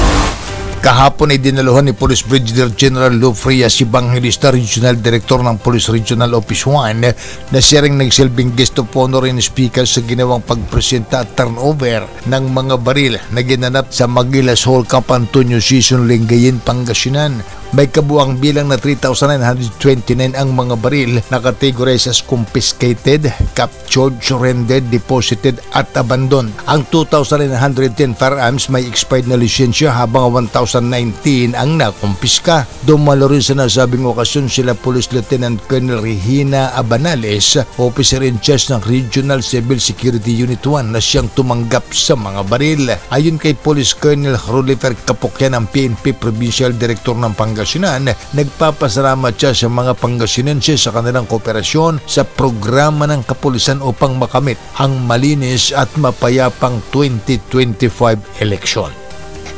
Kahapon ay dinaluhan ni Police Brigadier General Lou Frias, si Evangelista Regional Director ng Police Regional Office 1, na siya ring nagsilbing guest of honor and speaker sa ginawang pagpresenta at turnover ng mga baril na ginanap sa Maguilas Hall, Camp Antonio, Season, Lingayen, Pangasinan. May kabuang bilang na 3,929 ang mga baril na categorized as confiscated, captured, surrendered, deposited at abandoned. Ang 2,910 firearms may expired na lisensya habang 1,019 ang nakumpiska. Dumalo rin sa nasabing okasyon sila Police Lieutenant Colonel Regina Abanales, officer in charge ng Regional Civil Security Unit 1 na siyang tumanggap sa mga baril. Ayon kay Police Colonel Rolifer Capocyan, ang PNP Provincial Director ng Pangasinan, nagpapasalamat siya sa mga Pangasinense sa kanilang kooperasyon sa programa ng kapulisan upang makamit ang malinis at mapayapang 2025 eleksyon.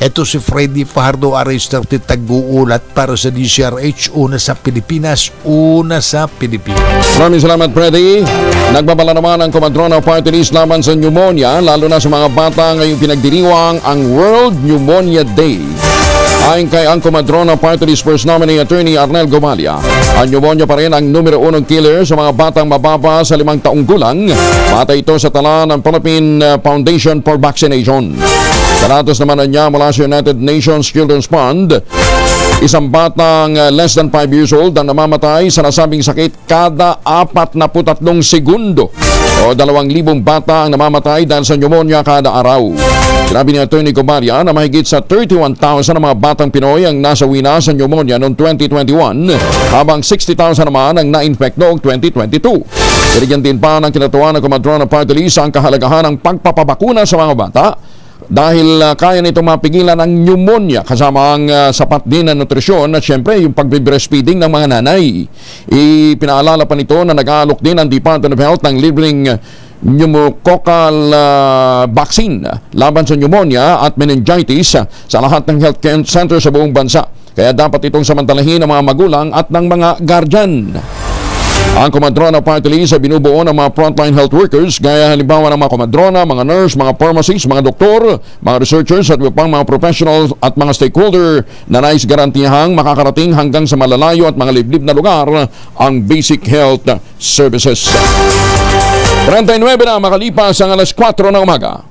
Ito si Freddy Pajardo, RH30, tag-uulat para sa DZRH, una sa Pilipinas, una sa Pilipinas. Maraming salamat, Freddy. Nagbabala naman ang Komadrona Party List laban sa pneumonia, lalo na sa mga bata ngayong pinagdiriwang ang World Pneumonia Day. Ayon kay ang Komadrona Party List First Nominee Attorney Arnel Gomalia, ang pneumonia pa rin ang numero 1 killer sa mga batang mababa sa 5 taong gulang. Batay ito sa tala ng Philippine Foundation for Vaccination. Sa datos naman niya mula sa United Nations Children's Fund, Isang batang less than 5 years old ang namamatay sa nasabing sakit kada 43 segundo. O 2,000 bata ang namamatay dahil sa pneumonia kada araw. Sinabi ni Atty. Cobaria na mahigit sa 31,000 na mga batang Pinoy ang nasawi na sa pneumonia noong 2021 habang 60,000 naman ang na-infect noong 2022. Binigyan din pa ng kinatuwa ng Comadrona Party List ang kahalagahan ng pagpapabakuna sa mga bata dahil kaya nito mapigilan ang pneumonia kasama ang sapat din na nutrisyon at syempre yung pag-breastfeeding ng mga nanay. Ipinaalala pa nito na nag-aalok din ang Department of Health ng libreng pneumococcal vaccine laban sa pneumonia at meningitis sa lahat ng health care center sa buong bansa. Kaya dapat itong samantalahin ng mga magulang at ng mga guardian. Ang Comadrona Party List ay binubuo ng mga frontline health workers gaya halimbawa ng mga komadrona, mga nurse, mga pharmacists, mga doktor, mga researchers at iba pang mga professionals at mga stakeholder na nais garantihang makakarating hanggang sa malalayo at mga liblib na lugar ang basic health services. 39 na makalipas ang alas 4 ng umaga.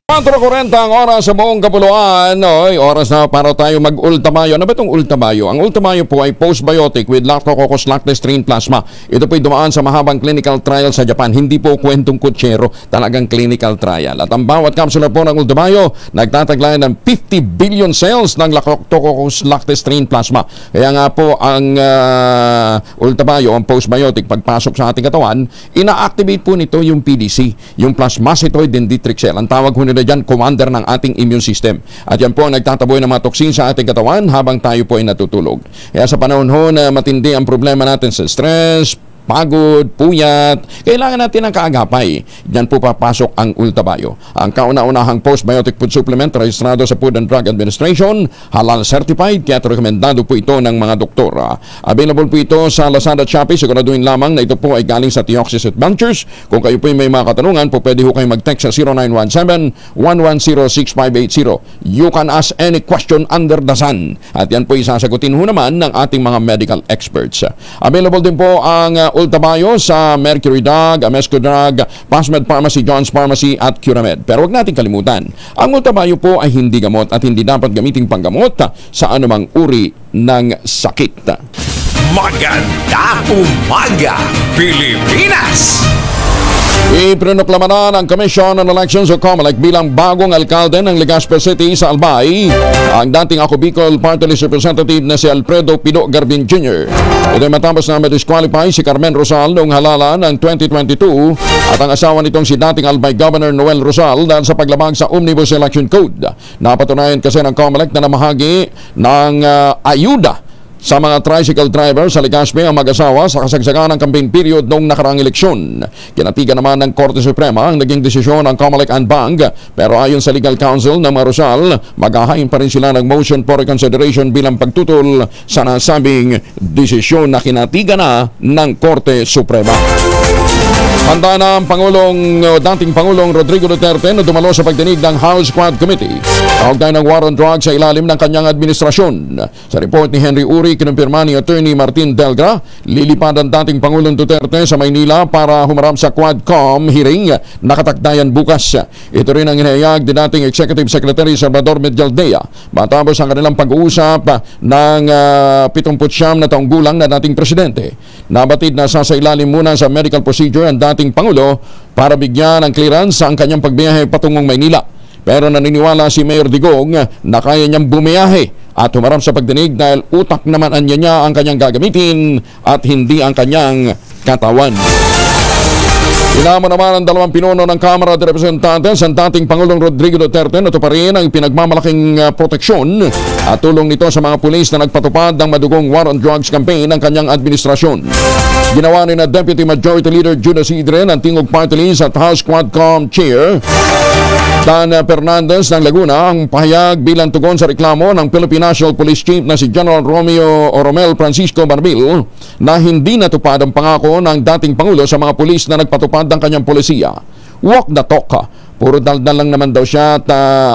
4:40 ang oras sa buong kapuluan. Oras na para tayo mag-ultamayo. Ano ba itong ultamayo? Ang ultamayo po ay postbiotic with Lactococcus lactestrin plasma. Ito po ay dumaan sa mahabang clinical trial sa Japan. Hindi po kwentong kutsero, talagang clinical trial. At ang bawat kapsula po ng ultamayo nagtataglay ng 50 billion cells ng Lactococcus lactestrin plasma. Kaya nga po ang ultamayo, ang postbiotic, pagpasok sa ating katawan, ina-activate po nito yung PDC, yung plasmacytoid dendritic cell. Ang tawag na dyan, commander ng ating immune system. At yan po ang nagtataboy ng mga toksin sa ating katawan habang tayo po ay natutulog. Kaya sa panahon ho na matindi ang problema natin sa stress, pagod, puyat, kailangan natin ng kaagapay. Diyan po papasok ang Ultabayo. Ang kauna-unahang postbiotic food supplement rehistrado sa Food and Drug Administration, halal certified, kaya rekomendado po ito ng mga doktor. Available po ito sa Lazada at Shopee. Siguraduhin lamang na ito po ay galing sa Theoxis Adventures. Kung kayo po ay may mga katanungan, po pwede ho kayo mag-text sa 0917-110-6580. You can ask any question under the sun. At yan po isasagutin ho naman ng ating mga medical experts. Available din po ang Ultabayo sa Mercury Drug, Amesco Drug, Pasmed Pharmacy, John's Pharmacy at Curamed. Pero huwag natin kalimutan, ang Ultabayo po ay hindi gamot at hindi dapat gamiting panggamot sa anumang uri ng sakit. Maganda umaga, Pilipinas! Iprinoklama na ng Commission on Elections o COMELEC bilang bagong alkalde ng Legazpi City sa Albay ang dating Ako Bicol Party List Representative na si Alfredo Pino Garbin Jr. Ito ay matapos na ma-disqualify si Carmen Rosal noong halalan ng 2022 at ang asawa nitong si dating Albay Governor Noel Rosal dahil sa paglabag sa Omnibus Election Code. Napatunayan kasi ng COMELEC na namahagi ng ayuda sa mga tricycle driver sa Legazpi ang mag-asawa sa kasagsagan ng campaign period noong nakaraang eleksyon. Kinatigan naman ng Korte Suprema ang naging desisyon ng COMELEC and BANG, pero ayon sa legal counsel ng mga Rosal, maghahain pa rin sila ng motion for reconsideration bilang pagtutol sa nasabing desisyon na kinatigan na ng Korte Suprema. Handa na ang dating Pangulong Rodrigo Duterte na dumalo sa pagdinig ng House Quad Committee kaugnay ng war on drugs sa ilalim ng kanyang administrasyon. Sa report ni Henry Uri, kinumpirma ni Attorney Martin Delgra, lilipad ang dating Pangulong Duterte sa Maynila para humarap sa Quadcom hearing na katakdayan bukas. Ito rin ang hinahayag ni dating Executive Secretary Salvador Medialdea matapos ang kanilang pag-uusap ng 79 na taong gulang na dating presidente. Nabatid na sasailalim muna sa medical procedure ang dating Pangulo para bigyan ng clearance ang kanyang pagbiyahe patungong Maynila. Pero naniniwala si Mayor Digong na kaya niyang bumiyahe at humarap sa pagdinig dahil utak naman niya ang kanyang gagamitin at hindi ang kanyang katawan. Inamo naman ang dalawang pinuno ng Kamara de Representantes ang dating Pangulong Rodrigo Duterte na tuparin ang pinagmamalaking proteksyon at tulong nito sa mga pulis na nagpatupad ng madugong war on drugs campaign ng kanyang administrasyon. Ginawa ni na Deputy Majority Leader Judah Sidre ng Tingog Party List at House Quadcom Chair Dan Fernandez ng Laguna ang pahayag bilang tugon sa reklamo ng Philippine National Police Chief na si General Romel Francisco Barbil na hindi natupad ang pangako ng dating Pangulo sa mga pulis na nagpatupad ng kanyang polisiya. Walk the talk. Puro daldal lang naman daw siya at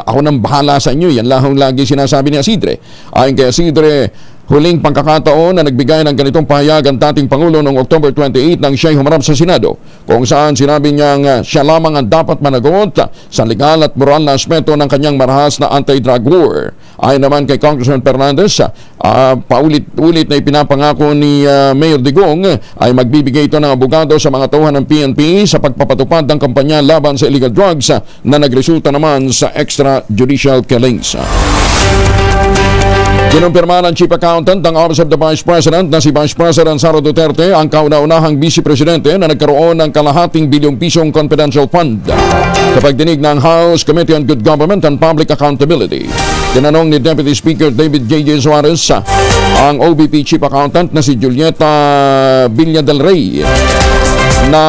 ako nang bahala sa inyo. Yan lang lagi sinasabi ni Sidre. Ayon kay Sidre, huling pagkakataon na nagbigay ng ganitong pahayag ang dating Pangulo noong October 28 nang siya'y humarap sa Senado, kung saan sinabi niyang siya lamang ang dapat managot sa legal at moral na aspeto ng kanyang marahas na anti-drug war. Ayon naman kay Congressman Fernandez, paulit-ulit na ipinapangako ni Mayor Digong ay magbibigay ito ng abogado sa mga tauhan ng PNP sa pagpapatupad ng kampanya laban sa illegal drugs na nagresulta naman sa extrajudicial killings. Kinumpirma ng Chief Accountant ng Office of the Vice President na si Vice President Sara Duterte ang kauna-unahang Vice Presidente na nagkaroon ng kalahating bilyong pisong confidential fund. Kapag dinig ng House Committee on Good Government and Public Accountability, tinanong ni Deputy Speaker David J.J. Suarez ang OBP Chief Accountant na si Julieta Villa del Rey na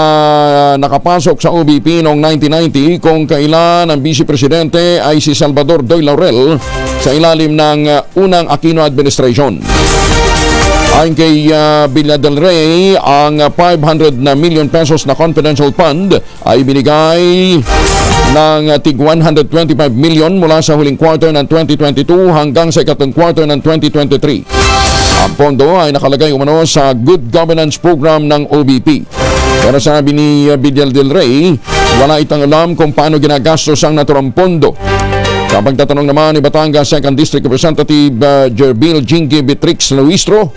nakapasok sa OBP noong 1990 kung kailan ang Vice Presidente ay si Salvador Doy Laurel sa ilalim ng unang Aquino administration. Ayon kay Villa del Rey, ang 500 na million pesos na confidential fund ay binigay ng tig 125 million mula sa huling quarter ng 2022 hanggang sa ikatlong quarter ng 2023. Ang pondo ay nakalagay umano sa Good Governance Program ng OBP. Pero sabi ni Villa del Rey, wala itang alam kung paano ginagastos ang naturang pondo. Kapag tatanong naman ni Batangas 2nd District Representative Jerbil Jinky Betrix Luistro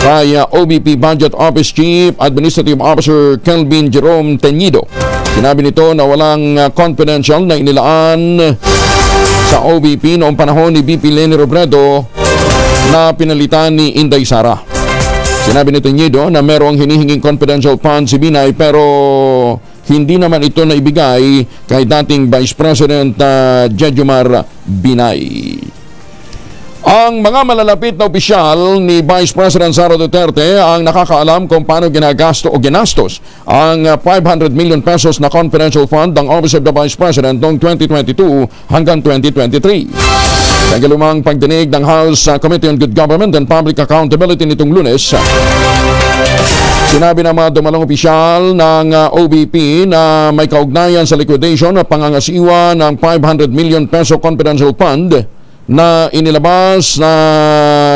kay OBP Budget Office Chief Administrative Officer Kelvin Jerome Teñido, sinabi nito na walang confidential na inilaan sa OBP noong panahon ni VP Leni Robredo na pinalitan ni Inday Sara. Sinabi ni Teñido na merong hinihinging confidential fund si Binay pero hindi naman ito naibigay kay dating Vice President Jejomar Binay. Ang mga malalapit na opisyal ni Vice President Sara Duterte ang nakakaalam kung paano ginastos ang 500 million pesos na confidential fund ng Office of the Vice President noong 2022 hanggang 2023. Nagalumang pagdinig ng House Committee on Good Government and Public Accountability nitong Lunes, sinabi ng mga dumalang opisyal ng OBP na may kaugnayan sa liquidation at pangangasiwa ng 500 million peso confidential fund na inilabas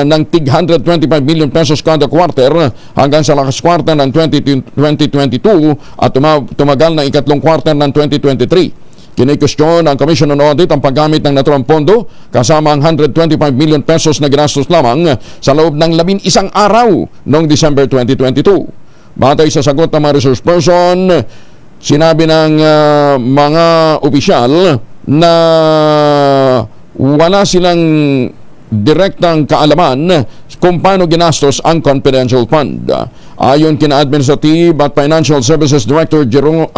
ng tig 125 million pesos kada quarter hanggang sa lakas quarter ng 2022 at tumagal na ikatlong quarter ng 2023. Kinikwestiyon ng Commission on Audit ang paggamit ng naturang pondo kasama ang 125 million pesos na ginastos lamang sa loob ng 11 araw noong December 2022. Batay sa sagot ng mga resource person, sinabi ng mga opisyal na wala silang direktang kaalaman kung paano ginastos ang confidential fund. Ayon kina Administrative at Financial Services Director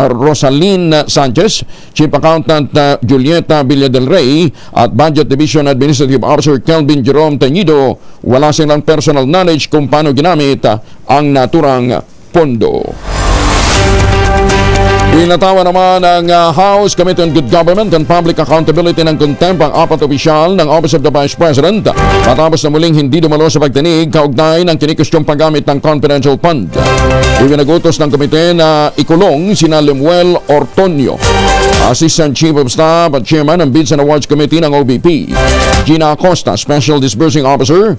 Rosalyn Sanchez, Chief Accountant Julieta Villa del Rey at Budget Division Administrative Officer Kelvin Jerome Teñido, wala silang personal knowledge kung paano ginamit ang naturang pondo. Pinatawa naman ng House Committee on Good Government and Public Accountability ng contempt ang apat opisyal ng Office of the Vice President matapos na muling hindi dumalo sa pagdinig kaugnay ng kinikwestiyong paggamit ng confidential fund. Ibinagutos ng komite na ikulong sina Lemuel Ortonio, Assistant Chief of Staff at Chairman ng Bids and Awards Committee ng OBP, Gina Acosta, Special Disbursing Officer,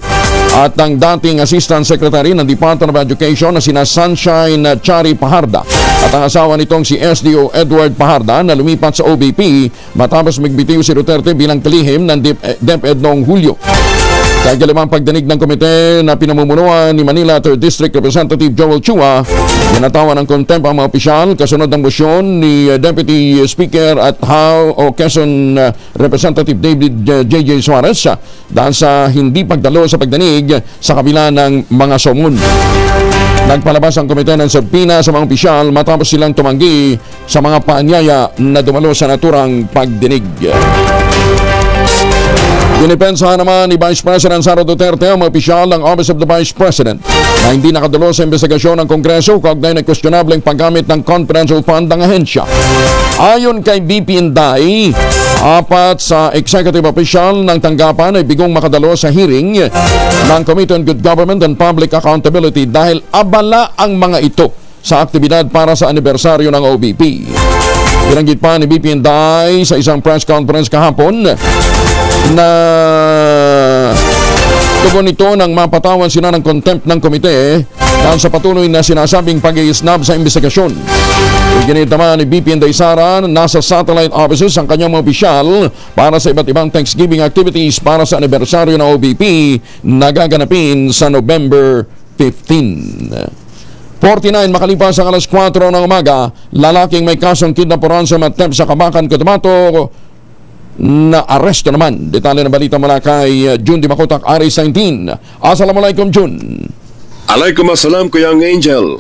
at ang dating Assistant Secretary ng Department of Education na sina Sunshine Chari Paharda at ang asawa nitong si SDO Edward Paharda na lumipat sa OBP matapos magbitiw si Duterte bilang kalihim ng DepEd noong Hulyo. Sa ikalimang pagdinig ng komite na pinamumunuan ni Manila 3rd District Representative Joel Chua, pinatawa ng contempt ang mga opisyal kasunod ng motion ni Deputy Speaker at Quezon Representative David J.J. Suarez dahil sa hindi pagdalo sa pagdinig sa kabila ng mga somon. Nagpalabas ang komite ng subpina sa mga opisyal matapos silang tumanggi sa mga paanyaya na dumalo sa naturang pagdinig. Dinipensahan naman ni Vice President Sara Duterte ang mga opisyal ng Office of the Vice President na hindi nakadalo sa investigasyon ng Kongreso kaugnay ng questionableng paggamit ng confidential fund ng ahensya. Ayon kay VP Inday, apat sa executive official ng tanggapan ay bigong makadalo sa hearing ng Committee on Good Government and Public Accountability dahil abala ang mga ito sa aktibidad para sa anibersaryo ng OBP. Binanggit pa ni VP Inday sa isang press conference kahapon na Tugon nito nang mapatawan sila ng contempt ng komite dahil sa patuloy na sinasabing pag-iisnab sa investigasyon. Iginit naman ni BP Inday Sara, nasa satellite offices ang kanyang mga opisyal para sa iba't ibang Thanksgiving activities para sa anibersaryo ng OBP na gaganapin sa November 15. 49 makalipas ang alas 4 ng umaga, lalaking may kasong kidnapuran sa attempt sa Kabakan, Cotabato na aresto naman. Detalye ng balita mula kay Jun Di Makutak, Aris 19. Assalamualaikum, Jun. Alaikumassalam, Kuyang Angel.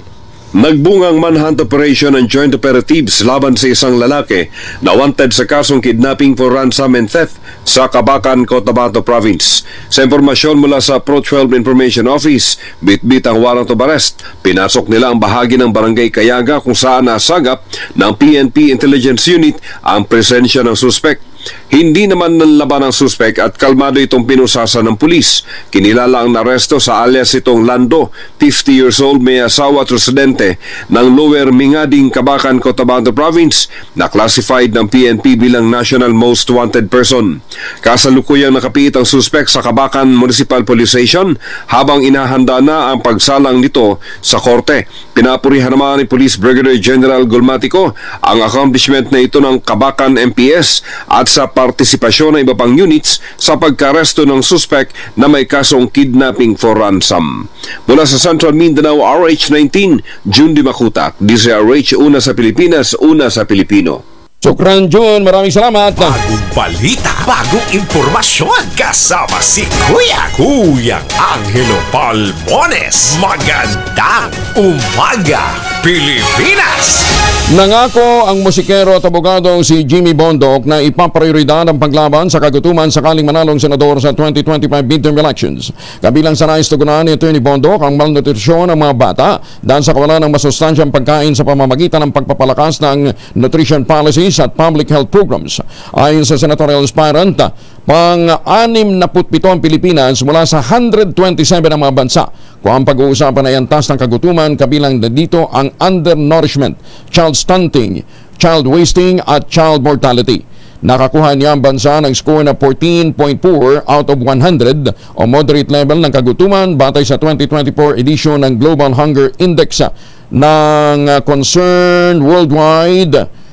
Nagbungang manhunt operation ng Joint Operatives laban sa isang lalaki na wanted sa kasong kidnapping for ransom and theft sa Kabakan, Cotabato Province. Sa impormasyon mula sa Pro 12 Information Office, bitbit ang warrant of arrest. Pinasok nila ang bahagi ng Barangay Kayaga kung saan nasagap ng PNP Intelligence Unit ang presensya ng suspect. Hindi naman nanlaban ang suspek at kalmado itong pinusasa ng pulis. Kinilala ang naresto sa alias itong Lando, 50 years old, may asawa at residente ng Lower Mingading, Kabakan, Cotabato Province na classified ng PNP bilang National Most Wanted Person. Kasalukuyang nakapiit ang suspek sa Kabakan Municipal Police Station habang inahanda na ang pagsalang nito sa korte. Pinapurihan naman ni Police Brigadier General Gulmatico ang accomplishment na ito ng Kabakan MPS at sa partisipasyon ng iba pang units sa pagkaresto ng suspect na may kasong kidnapping for ransom. Mula sa Central Mindanao, RH19, Jun Di Makutak, DZRH, una sa Pilipinas, una sa Pilipino. Sukran, Jun. Maraming salamat. Bagong balita, bagong impormasyon, kasama si Kuyang Angelo Palmones. Magandang umaga, Pilipinas! Nangako ang musikero at abogadong si Jimmy Bondoc na ipaprioridad ang paglaban sa kagutuman sakaling manalong senador sa 2025 midterm elections. Kabilang sa nais tugunan ni Atty. Bondoc ang malnutrisyon ng mga bata dahil sa kawalan ng masustansyang pagkain sa pamamagitan ng pagpapalakas ng nutrition policies at public health programs. Ayon sa senatorial aspirant, pang-67 ang Pilipinas mula sa 127 ng mga bansa. Kung ang pag-uusapan ay antas ng kagutuman, kabilang na dito ang undernourishment, child stunting, child wasting at child mortality. Nakakuha niya ang bansa ng score na 14.4 out of 100 o moderate level ng kagutuman batay sa 2024 edition ng Global Hunger Index ng Concerned Worldwide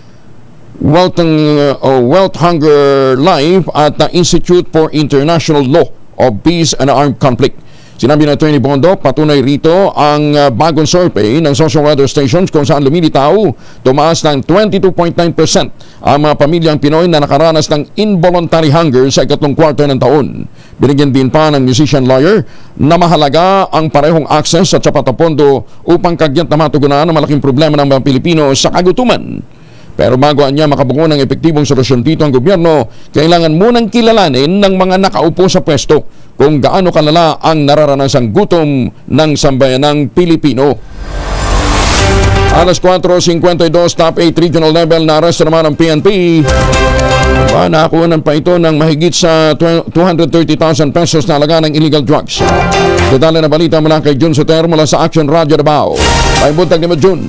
Wealth Hunger Life at Institute for International Law of Peace and Armed Conflict. Sinabi ng Atty. Bondoc, patunay rito ang bagong survey ng social weather stations kung saan lumilitaw, tumaas ng 22.9% ang mga pamilyang Pinoy na nakaranas ng involuntary hunger sa ikatlong kwarto ng taon. Binigyan din pa ng musician lawyer na mahalaga ang parehong access at sapat na pondo upang kagyat na matugunan ang malaking problema ng mga Pilipino sa kagutuman. Pero bago niya makabuo ng epektibong solusyon dito ang gobyerno, kailangan munang kilalanin ng mga nakaupo sa pwesto kung gaano kalala ang nararanasang gutom ng sambayanang Pilipino. Alas 4:52, top 8 regional level na aresto naman ang PNP. Nakakuha pa ito ng mahigit sa 230,000 pesos na halaga ng illegal drugs. Detalye na balita mula kay Jun Soter mula sa Action Radio Davao. Ay buntag ni Jun.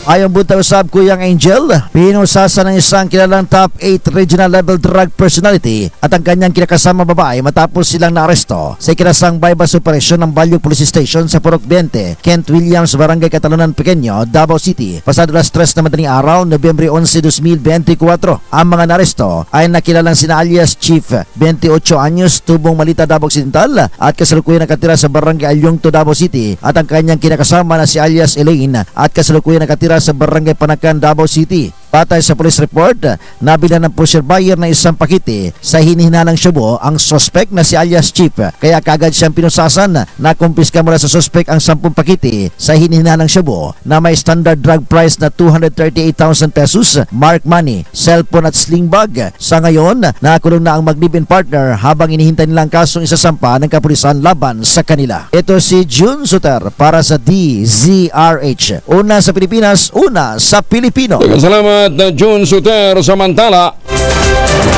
Ayong buntag usab Kuyang Angel, pinusasa ng isang kilalang top 8 regional level drug personality at ang kanyang kinakasama babae matapos silang naaresto sa ikinasang bypass operation ng Balyog Police Station sa Purok 20, Kent Williams, Barangay Catalonan Pequeño, Davao City, pasado alas 3 na madaling araw, Nobyembre 11, 2024. Ang mga naaresto ay nakilalang sina alias Chief, 28 anyos, tubong Malita, Davao Occidental at kasalukuyan nakatira sa Barangay Alyongto, Davao City at ang kanyang kinakasama na si alias Elaine at kasalukuyan nakatira sa Barangay Panakan, Davao City. Batay sa police report, nabila ng pusher buyer na isang pakete sa hinihinalang Shabu ang suspect na si alias Chief. Kaya kagad siyang pinusasan na kumpiska mula sa suspect ang 10 pakete sa hinihinalang Shabu na may standard drug price na 238,000 pesos, mark money, cellphone at sling bag. Sa ngayon, nakakulong na ang mag-live-in partner habang inihintay nilang kasong isasampa ng kapulisan laban sa kanila. Ito si Jun Soter para sa DZRH. Una sa Pilipinas, una sa Pilipino. Salamat na Jun Soter. Samantala,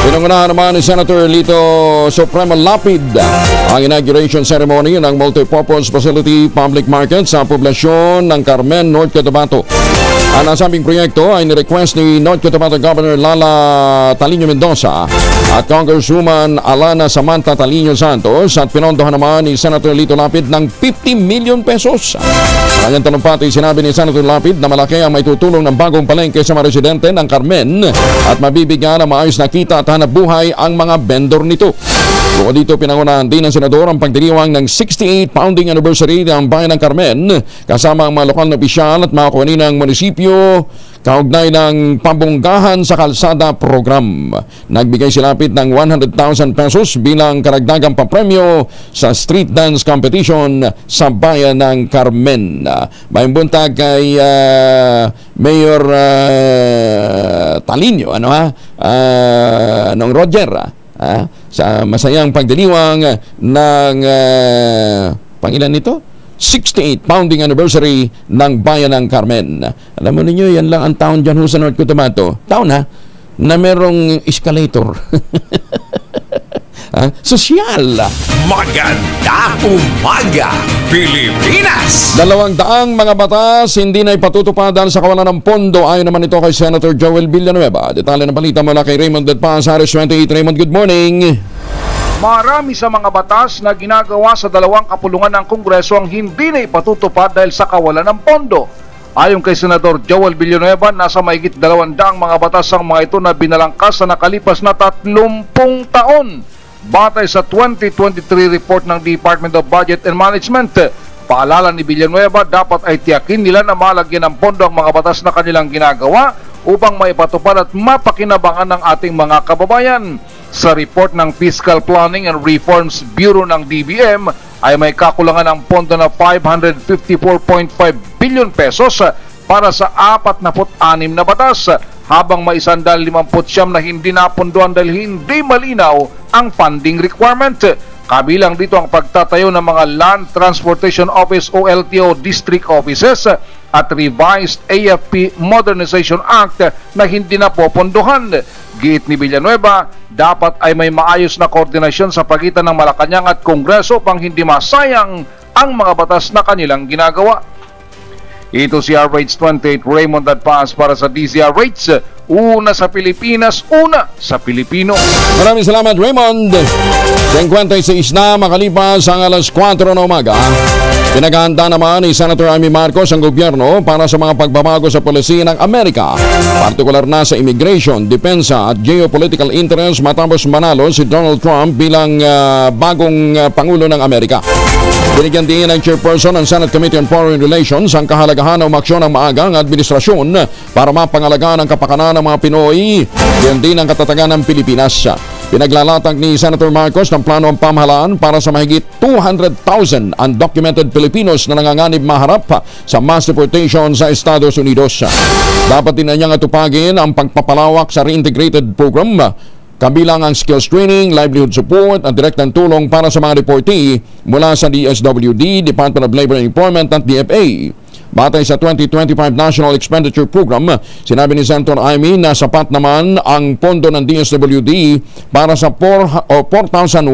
pinangunahan naman ni Senator Lito Supremo Lapid ang inauguration ceremony ng multipurpose facility public market sa poblasyon ng Carmen, North Cotabato. Ang nasabing proyekto ay ni-request ni North Cotabato Governor Lala Talino Mendoza at Congresswoman Alana Samantha Talino Santos at pinondohan naman ni Senator Lito Lapid ng 50 million pesos. Sa kanyang talumpati, sinabi ni Senator Lapid na malaki ang maitutulong ng bagong palengke sa mga residente ng Carmen at mabibigyan ng maayos na kita at hanap buhay ang mga vendor nito. Bukod dito, pinangunahan din ng Senador ang pagdiriwang ng 68 founding anniversary ng Bayan ng Carmen kasama ang mga lokal na opisyal at mga kawaninang munisipyo kaugnay ng pambunggahan sa kalsada program. Nagbigay si Lapid ng 100,000 pesos bilang karagdagang papremyo sa street dance competition sa Bayan ng Carmen. Mayong buntag kay Mayor Talino, nung Roger, sa masayang pagdiriwang ng pangilan nito? 68 founding anniversary ng Bayan ng Carmen. Alam mo ninyo, yan lang ang town dyan sa North Cotabato. Town na merong escalator. Sosyal. Magandang umaga, Pilipinas! 200 mga batas hindi na ipatutupad dahil sa kawalan ng pondo. Ayon naman ito kay Senator Joel Villanueva. Detalye ng balita mula kay Raymond Dedpaz, Aris 28. Raymond, good morning. Marami sa mga batas na ginagawa sa dalawang kapulungan ng Kongreso ang hindi na ipatutupad dahil sa kawalan ng pondo. Ayon kay Senador Joel Villanueva, nasa mahigit 200 mga batas ang mga ito na binalangkas sa nakalipas na 30 taon. Batay sa 2023 report ng Department of Budget and Management, paalala ni Villanueva, dapat ay tiyakin nila na malagyan ng pondo ang mga batas na kanilang ginagawa upang maipatupad at mapakinabangan ng ating mga kababayan. Sa report ng Fiscal Planning and Reforms Bureau ng DBM ay may kakulangan ng pondo na 554.5 billion pesos para sa 46 na batas, habang may 159 na hindi napunduan dahil hindi malinaw ang funding requirement. Kabilang dito ang pagtatayo ng mga Land Transportation Office o LTO District Offices at revised AFP Modernization Act na hindi na popondohan. Giit ni Villanueva, dapat ay may maayos na koordinasyon sa pagitan ng Malacanang at Kongreso pang hindi masayang ang mga batas na kanilang ginagawa. Ito si RH28 Raymond Dedpaz para sa DZRH. Una sa Pilipinas, una sa Pilipino. Maraming salamat, Raymond. 56 na makalipas ang alas 4 na umaga. Pinaghahanda naman ni Senator Amy Marcos ang gobyerno para sa mga pagbabago sa polisiya ng Amerika, partikular na sa immigration, depensa at geopolitical interest matapos manalo si Donald Trump bilang bagong Pangulo ng Amerika. Binigyan din ng chairperson ng Senate Committee on Foreign Relations ang kahalagahan ng umaksyon ng maagang administrasyon para mapangalagaan ang kapakanan ng mga Pinoy, diyan din ang katatagan ng Pilipinas. Pinaglalatag ni Senator Marcos ng plano ang pamahalaan para sa mahigit 200,000 undocumented Filipinos na nanganganib maharap sa mass deportation sa Estados Unidos. Dapat din na niyang atupagin ang pagpapalawak sa reintegrated program, kabilang ang skills training, livelihood support at direktang tulong para sa mga deportee mula sa DSWD, Department of Labor and Employment at DFA. Batay sa 2025 National Expenditure Program, sinabi ni Senator Amy na sapat naman ang pondo ng DSWD para sa 4,152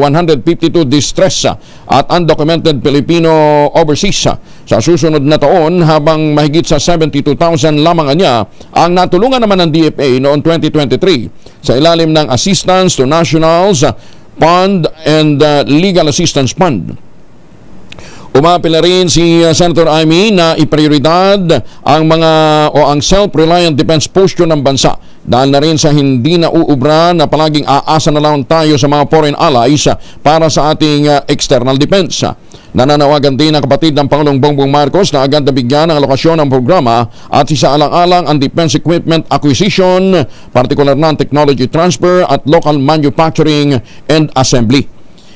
distress at undocumented Filipino overseas sa susunod na taon, habang mahigit sa 72,000 lamang niya ang natulungan naman ng DFA noong 2023 sa ilalim ng Assistance to Nationals Fund and Legal Assistance Fund. Umapila rin si Senator Amy na iprioridad ang ang self-reliant defense posture ng bansa dahil na rin sa hindi na uubra na palaging aasa na lang tayo sa mga foreign allies para sa ating external defense. Nananawagan din ang kapatid ng Pangulong Bongbong Marcos na agad na bigyan ng alokasyon ng programa at isaalang-alang ang defense equipment acquisition, partikular na technology transfer at local manufacturing and assembly.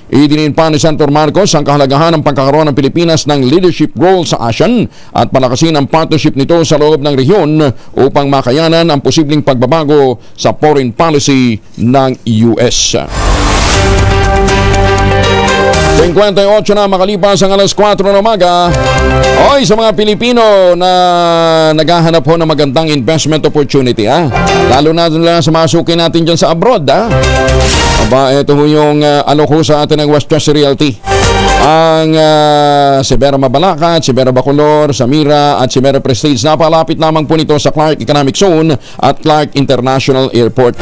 Idinin pa ni Senator Marcos ang kahalagahan ng pagkakaroon ng Pilipinas ng leadership role sa ASEAN at palakasin ang partnership nito sa loob ng rehiyon upang makayanan ang posibleng pagbabago sa foreign policy ng US. 58 na makalipas ang alas 4 ng umaga. Oy, sa mga Pilipino na naghahanap ho ng magandang investment opportunity, lalo na sa masukin natin dyan sa abroad, Aba, ito yung aloko sa atin ng West Coast Realty. Ang Sibera Mabalacat, Sibera Bacolor, Samira at Sibera Prestige. Napalapit lamang po nito sa Clark Economic Zone at Clark International Airport.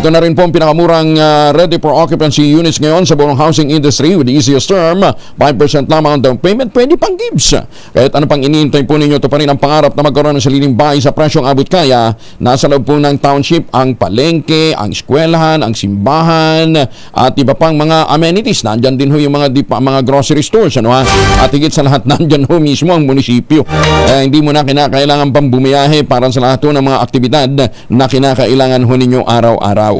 Ito na rin po ang pinakamurang ready for occupancy units ngayon sa buong housing industry with the easiest term, 5% lamang ang down payment, pwede pang gives. Kahit ano pang iniintay po ninyo, ito pa rin ang pangarap na magkaroon ng sariling bahay sa presyong abot kaya. Nasa loob po ng township ang palengke, ang eskwelahan, ang simbahan at iba pang mga amenities. Nandyan din ho yung mga grocery stores, ano ha? At higit sa lahat, nandyan ho mismo ang munisipyo. Hindi mo na kinakailangan pang bumiyahe para sa lahat ng mga aktibidad na kinakailangan ho ninyo araw-araw.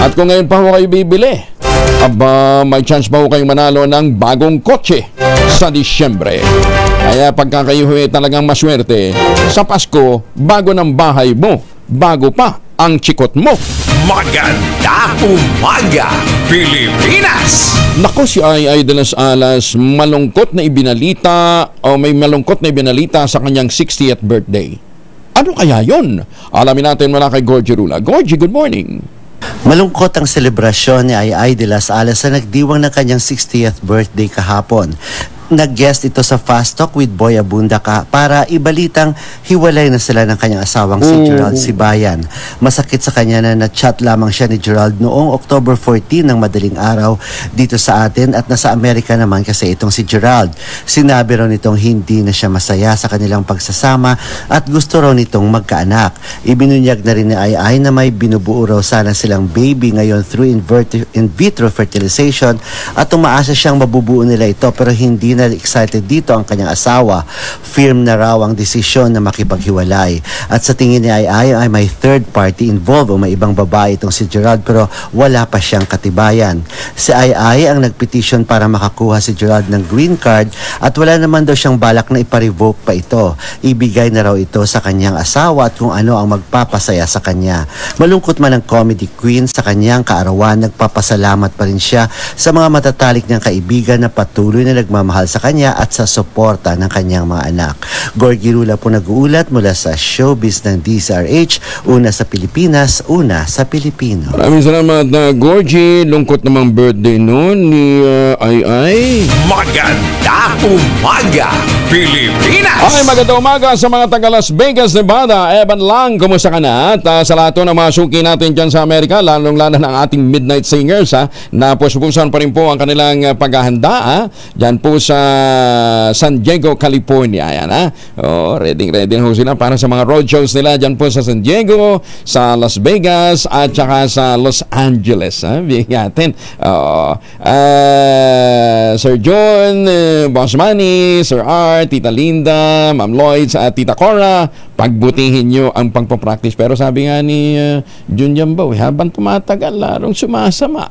At kung ngayon pa ho kayo bibili, aba, may chance pa ho kayong manalo ng bagong kotse sa Disyembre. Kaya pagka kayo ho talagang maswerte, sa Pasko, bago ng bahay mo, bago pa ang chikot mo. Maganda umaga, Pilipinas! Nako, si Ay de las Alas, malungkot na ibinalita o may malungkot na ibinalita sa kanyang 60th birthday. Ano kaya yon? Alamin natin mula kay Gorgie Rula. Gorgie, good morning. Malungkot ang selebrasyon ni Ay de las Alas na nagdiwang ng kanyang 60th birthday kahapon. Nag-guest ito sa Fast Talk with Boy Abunda para ibalitang hiwalay na sila ng kanyang asawang si Gerald Sibayan. Masakit sa kanya na na-chat lamang siya ni Gerald noong October 14 ng madaling araw dito sa atin at nasa Amerika naman kasi itong si Gerald. Sinabi raw nitong hindi na siya masaya sa kanilang pagsasama at gusto raw nitong magkaanak. Ibinunyag na rin ni Ay na may binubuo raw sana silang baby ngayon through in vitro fertilization at umaasa siyang mabubuo nila ito pero hindi na excited dito ang kanyang asawa. Firm na raw ang desisyon na makipaghiwalay. At sa tingin ni Ay may third party involved o may ibang babae itong si Gerald pero wala pa siyang katibayan. Si Ay ang nagpetition para makakuha si Gerald ng green card at wala naman daw siyang balak na ipa-revoke pa ito. Ibigay na raw ito sa kanyang asawa at kung ano ang magpapasaya sa kanya. Malungkot man ang comedy queen sa kanyang kaarawan, nagpapasalamat pa rin siya sa mga matatalik niyang kaibigan na patuloy na nagmamahal sa kanya at sa suporta ng kanyang mga anak. Gorgie Rula po nag-uulat mula sa showbiz ng DZRH, una sa Pilipinas, una sa Pilipino. Maraming salamat na Gorgie. Lungkot namang birthday noon ni Ay. Maganda umaga, Pilipinas! Okay, maganda umaga sa mga taga Las Vegas, Nevada. Evan lang, kumusta ka na? At sa lahat ng mga suki natin dyan sa Amerika, lalong-lalo ng ating Midnight Singers, na pupusan pa rin po ang kanilang paghahanda. Dyan po sa San Diego, California. Ayan, ready ho sila para sa mga road shows nila dyan po sa San Diego, sa Las Vegas, at saka sa Los Angeles. Bigatin. Sir John, Boss Manny, Sir Art, Tita Linda, Ma'am Lloyds, at Tita Cora, pagbutihin nyo ang pagpapractice. Pero sabi nga ni Jun Jambo, habang tumatagal, larong sumasama.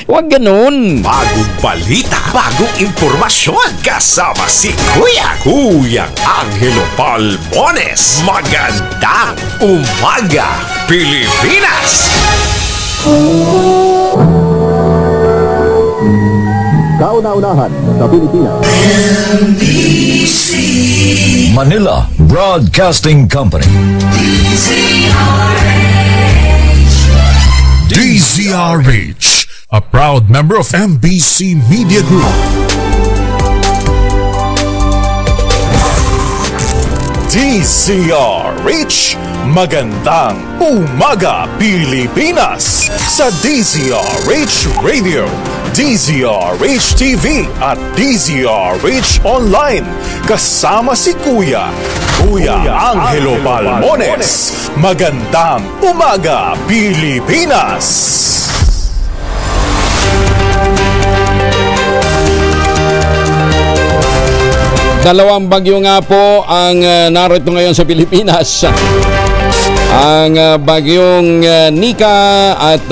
Huwag ganun. Bagong balita, bagong impormasyon. Kasama si Kuyang Angelo Palmones. Magandang umaga, Pilipinas! Kauna-unahan sa Pilipinas. NBC Manila Broadcasting Company. DZRH, a proud member of MBC Media Group. DZRH, magandang umaga Pilipinas sa DZRH Radio, DZRH TV at DZRH Online. Kasama si Kuya Angelo Palmones. Magandang umaga Pilipinas. Dalawang bagyo nga po ang narito ngayon sa Pilipinas. Ang bagyong Nika at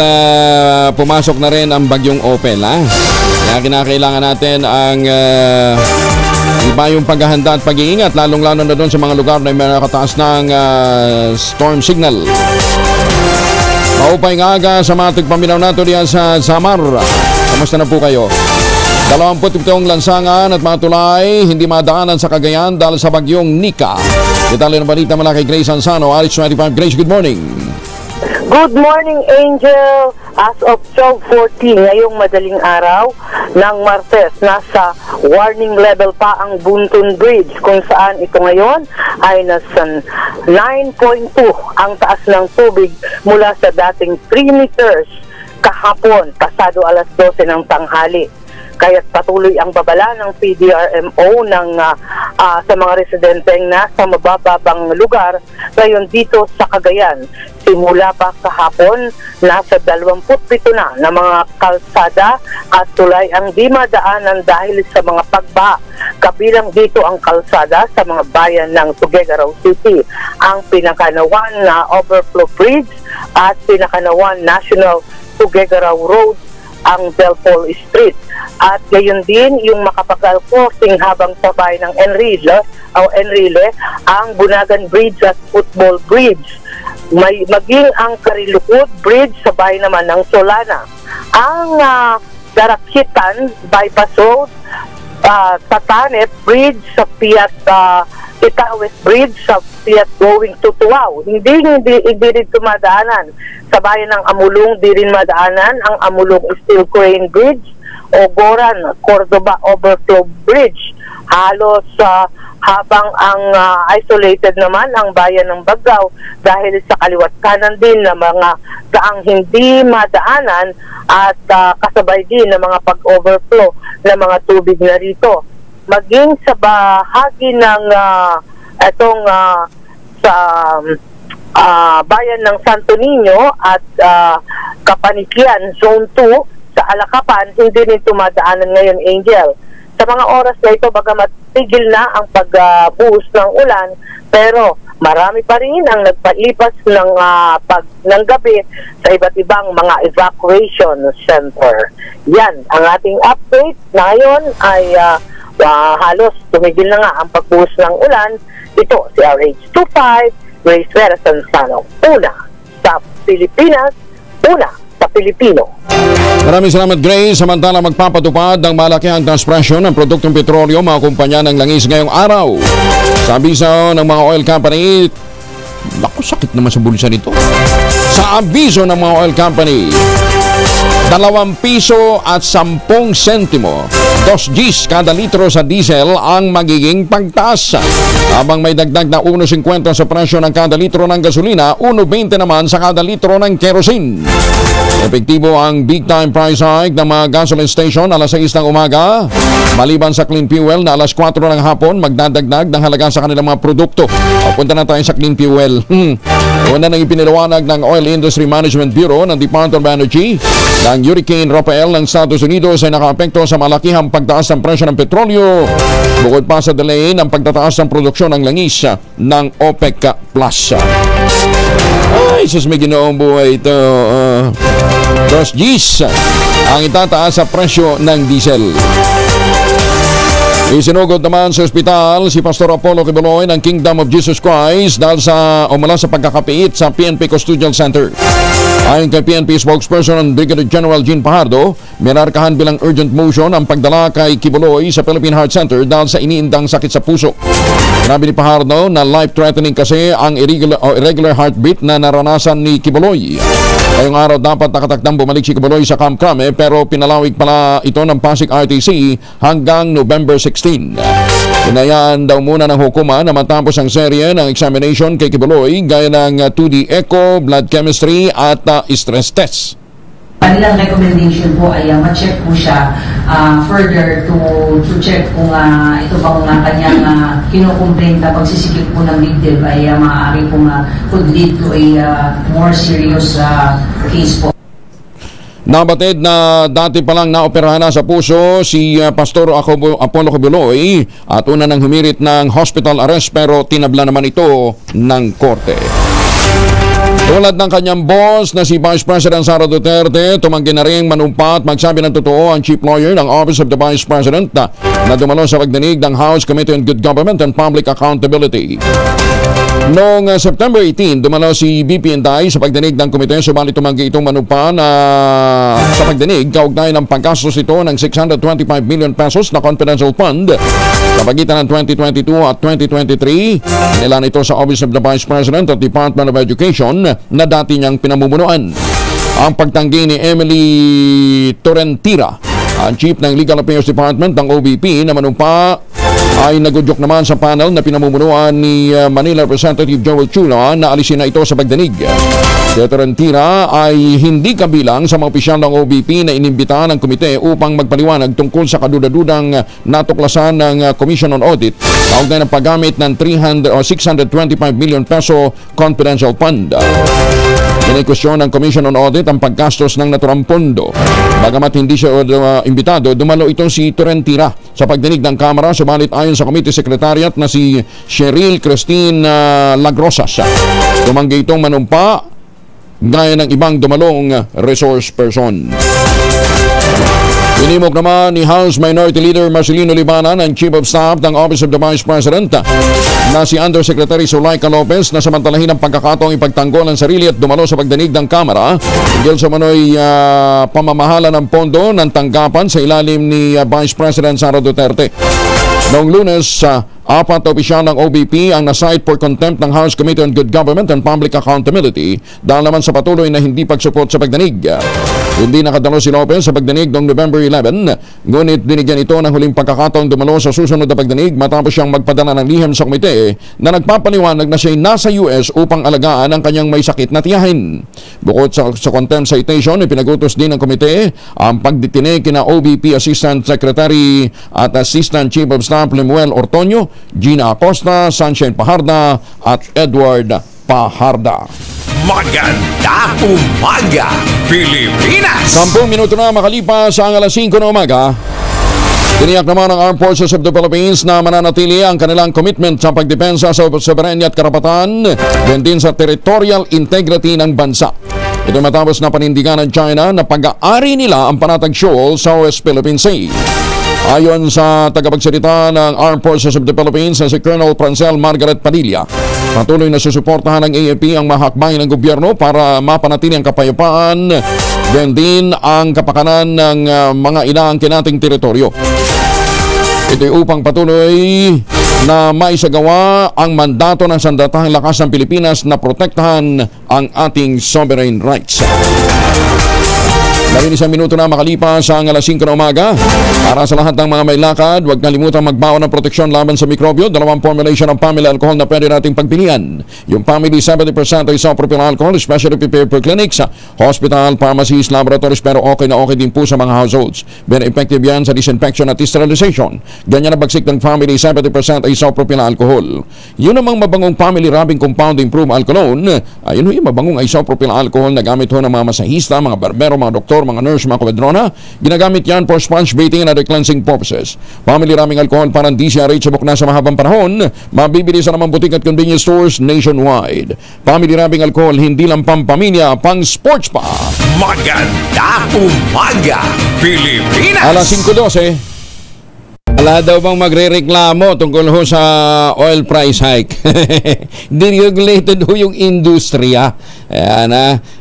pumasok na rin ang bagyong Opel. Kaya kinakailangan natin ang iba yung paghahanda at pag-iingat, lalong-lalo na doon sa mga lugar na may nakataas ng storm signal. Maupay nga aga sa mga tigpaminaw nato diyan sa Samar. Kamusta na po kayo? 27 lansangan at mga tulay hindi madaanan sa Cagayan dahil sa bagyong Nika. Detalye ng balita mula kay Grace Ansano, Alice 25. Grace, good morning. Good morning, Angel. As of 12:40 ngayong madaling araw ng Martes, nasa warning level pa ang Buntun Bridge, kung saan ito ngayon ay nasa 9.2 ang taas ng tubig mula sa dating 3 meters kahapon, pasado alas 12 ng tanghali. Kaya't patuloy ang babala ng PDRMO sa mga residenteng nasa mabababang lugar ngayon dito sa Cagayan. Simula pa kahapon, nasa 27 na mga kalsada at tulay ang di madaanan dahil sa mga pagbaha. Kabilang dito ang kalsada sa mga bayan ng Tuguegarao City, ang Pinakanawan na Overflow Bridge at Pinakanawan National Tuguegarao Road, ang Belpol Street. At gayon din yung Macapagal Crossing habang sa bayan ng Enrile, ang Bunagan Bridge at Football Bridge. Maging ang Karilukod Bridge sa bayan naman ng Solana. Ang Darakitan Bypass Road, Tatanet Bridge sa Piat, Itawes Bridge sa Piat going to Tuaw. Hindi rin tumadaanan. Sa bayan ng Amulong, di rin madaanan ang Amulong Steel Crane Bridge o Goran Cordoba Overflow Bridge. Halos habang ang isolated naman ang bayan ng Bagao dahil sa kaliwat kanan din na mga daang hindi madaanan at kasabay din ng mga pag-overflow ng mga tubig na rito. Maging sa bahagi ng sa bayan ng Santo Niño at Kapanikian, Zone 2, sa Alakapan, hindi rin tumadaanan ngayon, Angel. Sa mga oras na ito, bagamat tigil na ang pagbuhos ng ulan, pero marami pa rin ang nagpalipas ng gabi sa iba't ibang mga evacuation center. Yan, ang ating update na ngayon ay halos tumigil na nga ang pagbuhos ng ulan. Ito si RH25, Grace Vera Sansano. Una sa Pilipinas, una sa Pilipino. Maraming salamat, Grace. Samantala magpapatupad ng malakihang transpresyon ng produktong petrolyo mga kumpanya ng langis ngayong araw. Sa abiso ng mga oil company, naku, sakit naman sa bulsa nito. Sa abiso ng mga oil company, 2 piso at 10 sentimo, 2 Gs kada litro sa diesel ang magiging pagtaas. Habang may dagdag na 1.50 sa presyo ng kada litro ng gasolina, 1.20 naman sa kada litro ng kerosene. Epektibo ang big time price hike ng mga gasoline station alas 6 ng umaga. Maliban sa clean fuel na alas 4 ng hapon, magdadagdag ng halaga sa kanilang mga produkto. Punta na tayo sa clean fuel. Una nang ipiniliwanag ng Oil Industry Management Bureau ng Department of Energy ng Hurricane Rafael ng Estados Unidos ay nakaapekto sa malakihang pagtaas ng presyo ng petrolyo, bukod pa sa delay ng pagtataas ng produksyon ng langis ng OPEC Plus. Ay, sus, may ginoong buhay ito. 2 Gs ang itataas sa presyo ng diesel. Isinugod naman sa ospital si Pastor Apollo Kibuloy ng Kingdom of Jesus Christ dahil mula sa pagkakapiit sa PNP Custodial Center. Ayon kay PNP spokesperson Brigadier General Jean Pajardo, minarkahan bilang urgent motion ang pagdala kay Kibuloy sa Philippine Heart Center dahil sa iniindang sakit sa puso. Sinabi ni Pajardo na life-threatening kasi ang irregular heartbeat na naranasan ni Kibuloy. Ngayong araw dapat nakatakdang bumalik si Kibuloy sa Camp Crame pero pinalawig pala ito ng Pasig RTC hanggang November 16. Hinayaan daw muna ng hukuma na matapos ang serye ng examination kay Kibuloy gaya ng 2D echo, blood chemistry at stress test. Kanilang recommendation po ay ma-check po siya further to check kung ito bang kanyang kinukomplainta pagsisikip po ng victim ay maaari po could lead to a more serious case po. Nabatid na dati palang naoperahan na sa puso si Pastor Apollo Kibuloy at una nang humirit ng hospital arrest pero tinabla naman ito ng korte. Tulad ng kanyang boss na si Vice President Sara Duterte, tumanggi na rin manumpa at magsabi ng totoo ang Chief Lawyer ng Office of the Vice President na dumalo sa pagdinig ng House Committee on Good Government and Public Accountability. Noong September 18, dumalo si BP Inday sa pagdinig ng komite, subalit tumanggi itong manumpa na sa pagdinig kaugnay ng paggastos ito ng 625 million pesos na confidential fund sa pagitan ng 2022 at 2023. Inilan ito sa Office of the Vice President at Department of Education na dati niyang pinamumunuan. ang pagtanggi ni Emily Torrentira, ang Chief ng Legal Affairs Department ng OBP, na manumpa ay nagudyok naman sa panel na pinamumunuan ni Manila Representative Joel Chula na alisin na ito sa pagdinig. Si Torrentira ay hindi kabilang sa mga opisyal ng OBP na inimbita ng komite upang magpaliwanag tungkol sa kadudadudang natuklasan ng Commission on Audit kaugnay ng paggamit ng 625 million peso confidential fund. Kinikwestiyon ng Commission on Audit ang paggastos ng naturang pondo. Bagamat hindi siya imbitado, dumalo itong si Torrentira sa pagdinig ng Kamara, subalit ayon sa Committee Secretariat na si Cheryl Christine Lagrosas, tumanggi itong manumpa gaya ng ibang dumalong resource person. Inimok naman ni House Minority Leader Marcelino Libanan, ang Chief of Staff ng Office of the Vice President, na si Undersecretary Zulaika Lopez na samantalahin ang pagkakataong ipagtanggol ng sarili at dumalo sa pagdinig ng Kamara dahil sa manoy pamamahala ng pondo ng tanggapan sa ilalim ni Vice President Sara Duterte. Noong Lunes, apat na opisyal ng OBP ang na-cite for contempt ng House Committee on Good Government and Public Accountability dahil naman sa patuloy na hindi pagsuport sa pagdinig. Hindi nakadalo si Lopez sa pagdinig noong November 11, ngunit binigyan ito ng huling pagkakataong dumalo sa susunod na pagdinig matapos siyang magpadala ng liham sa komite na nagpapaliwanag na siya'y nasa US upang alagaan ang kanyang may sakit na tiyahin. Bukod sa contempt citation, ipinagutos din ng komite ang pagditine kina OBP Assistant Secretary at Assistant Chief of Staff Lemuel Ortonio, Gina Acosta, Sunshine Paharda at Edward Paharda. Magandang umaga, Pilipinas! 10 minuto na makalipas ang alas 5 na umaga. Tiniyak naman ng Armed Forces of the Philippines na mananatili ang kanilang commitment sa pagdepensa sa soberanya at karapatan din sa territorial integrity ng bansa. Ito matapos na panindigan ng China na pag-aari nila ang panatag shoal sa West Philippine Sea. Ayon sa tagapagsalita ng Armed Forces of the Philippines na si Colonel Francel Margaret Padilla, patuloy na susuportahan ng AFP ang mahakbang ng gobyerno para mapanatili ang kapayapaan din ang kapakanan ng mga inaangkin nating teritoryo. Ito'y upang patuloy na maisagawa ang mandato ng Sandatahang Lakas ng Pilipinas na protektahan ang ating sovereign rights. 11 minuto na makalipas ang alas 5 na umaga. Para sa lahat ng mga may lakad, huwag kalimutan magbaon ng proteksyon laban sa mikrobyo. Dalawang formulation ng family alcohol na pwede nating pagpilian. Yung family 70% ay isopropyl alcohol, especially prepared for clinics, hospital, pharmacies, laboratories, pero okay na okay din po sa mga households. Very effective yan sa disinfection at sterilization. Ganyan na bagsik ng family 70% ay isopropyl alcohol. Yun namang mabangong family rubbing compound improved alcoholone. Ayun yung mabangong isopropyl alcohol na gamit ho ng mga masahista, mga barbero, mga doktor, mga nurse, mga kabedrona. Ginagamit yan for sponge bathing and other cleansing purposes. Family rubbing alcohol parang DCRH subok na sa mahabang panahon. Mabibili sa namang butik at convenience stores nationwide. Family rubbing alcohol, hindi lang pampamilya, pang sports pa. Magandang umaga, Pilipinas! Alas 5:12. Wala daw bang magre-reklamo tungkol ho sa oil price hike? Deregulated ho yung industriya. Ayan,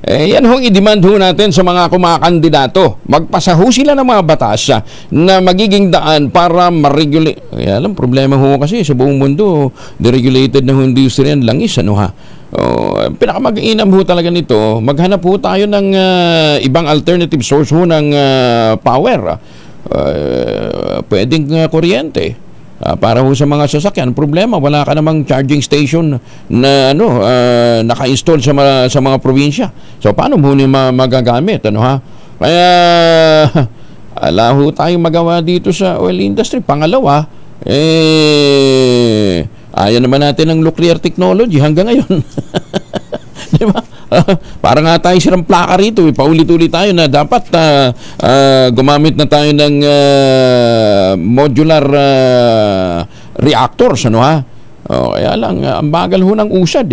yan hong i-demand ho natin sa mga kumakandidato. Magpasa ho sila ng mga batas na magiging daan para ma-regulate. Alam, problema ho kasi sa buong mundo, deregulated na ho industriya, langis, ano ha? Pinakamag-inam ho talaga nito, maghanap ho tayo ng ibang alternative source ho ng power. Pwedeng kuryente para ho sa mga sasakyan. Problema, wala ka namang charging station na naka-install sa mga probinsya. So paano mo magagamit, ano ha? Kaya ala ho tayong magawa dito sa oil industry. Pangalawa, ayaw naman natin ng nuclear technology hanggang ngayon. Di ba? Para nga tayo sirang plaka rito, paulit-ulit tayo na dapat gumamit na tayo ng modular reactors, ano ha? Kaya lang, ang bagal ho ng usad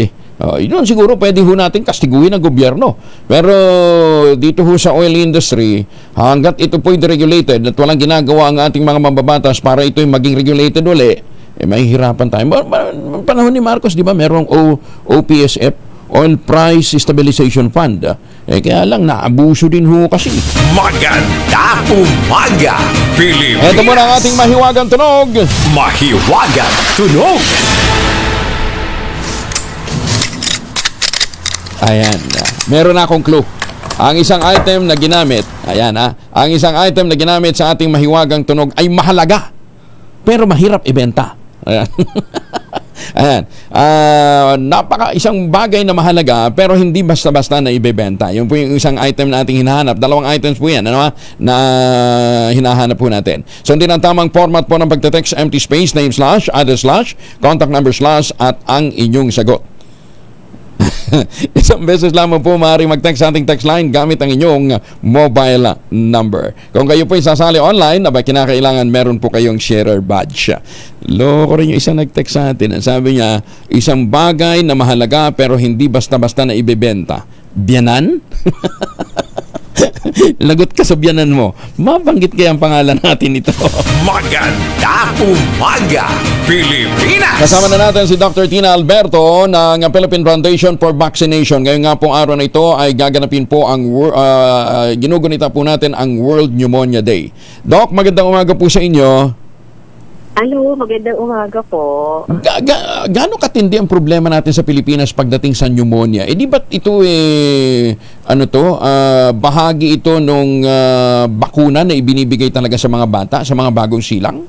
yun siguro pwede ho natin kastiguin ng gobyerno. Pero dito ho sa oil industry, hanggat ito po'y deregulated at walang ginagawa ang ating mga mambabatas para ito'y maging regulated uli, mahihirapan tayo. Panahon ni Marcos, di ba, merong OPSF, Oil Price Stabilization Fund. Kaya lang, naabuso din ho kasi. Magandang umaga, Pilipinas! Ito muna ang ating mahiwagang tunog. Mahiwagang tunog. Ayan. Meron na akong clue. Ang isang item na ginamit, ayan ang isang item na ginamit sa ating mahiwagang tunog ay mahalaga, pero mahirap ibenta. Ayan. Ayan. Isang bagay na mahalaga pero hindi basta-basta na ibebenta. Yun po yung isang item na ating hinahanap. 2 items po yan na hinahanap po natin. Sundin ang tamang format po ng pagte-text: empty space, name slash, address slash, contact number slash, at ang inyong sagot. Isang beses lamang po maaaring mag-text sa ating text line gamit ang inyong mobile number. Kung kayo po sasali online, kinakailangan meron po kayong sharer badge. Loko rin yung isang nag-text sa atin. Sabi niya, isang bagay na mahalaga pero hindi basta-basta na ibebenta. Biyanan? Lagot ka sa biyanan mo. Mabanggit kaya ang pangalan natin ito. Maganda umaga, Pilipinas! Kasama na natin si Dr. Tina Alberto ng Philippine Foundation for Vaccination. Ngayon nga pong araw na ito ay gaganapin po ang ginugunita po natin ang World Pneumonia Day. Doc, magandang umaga po sa inyo. Hello, magandang umaga po. Gaano katindi ang problema natin sa Pilipinas pagdating sa pneumonia? Di ba't ito bahagi ito nung bakuna na ibinibigay talaga sa mga bata, sa mga bagong silang?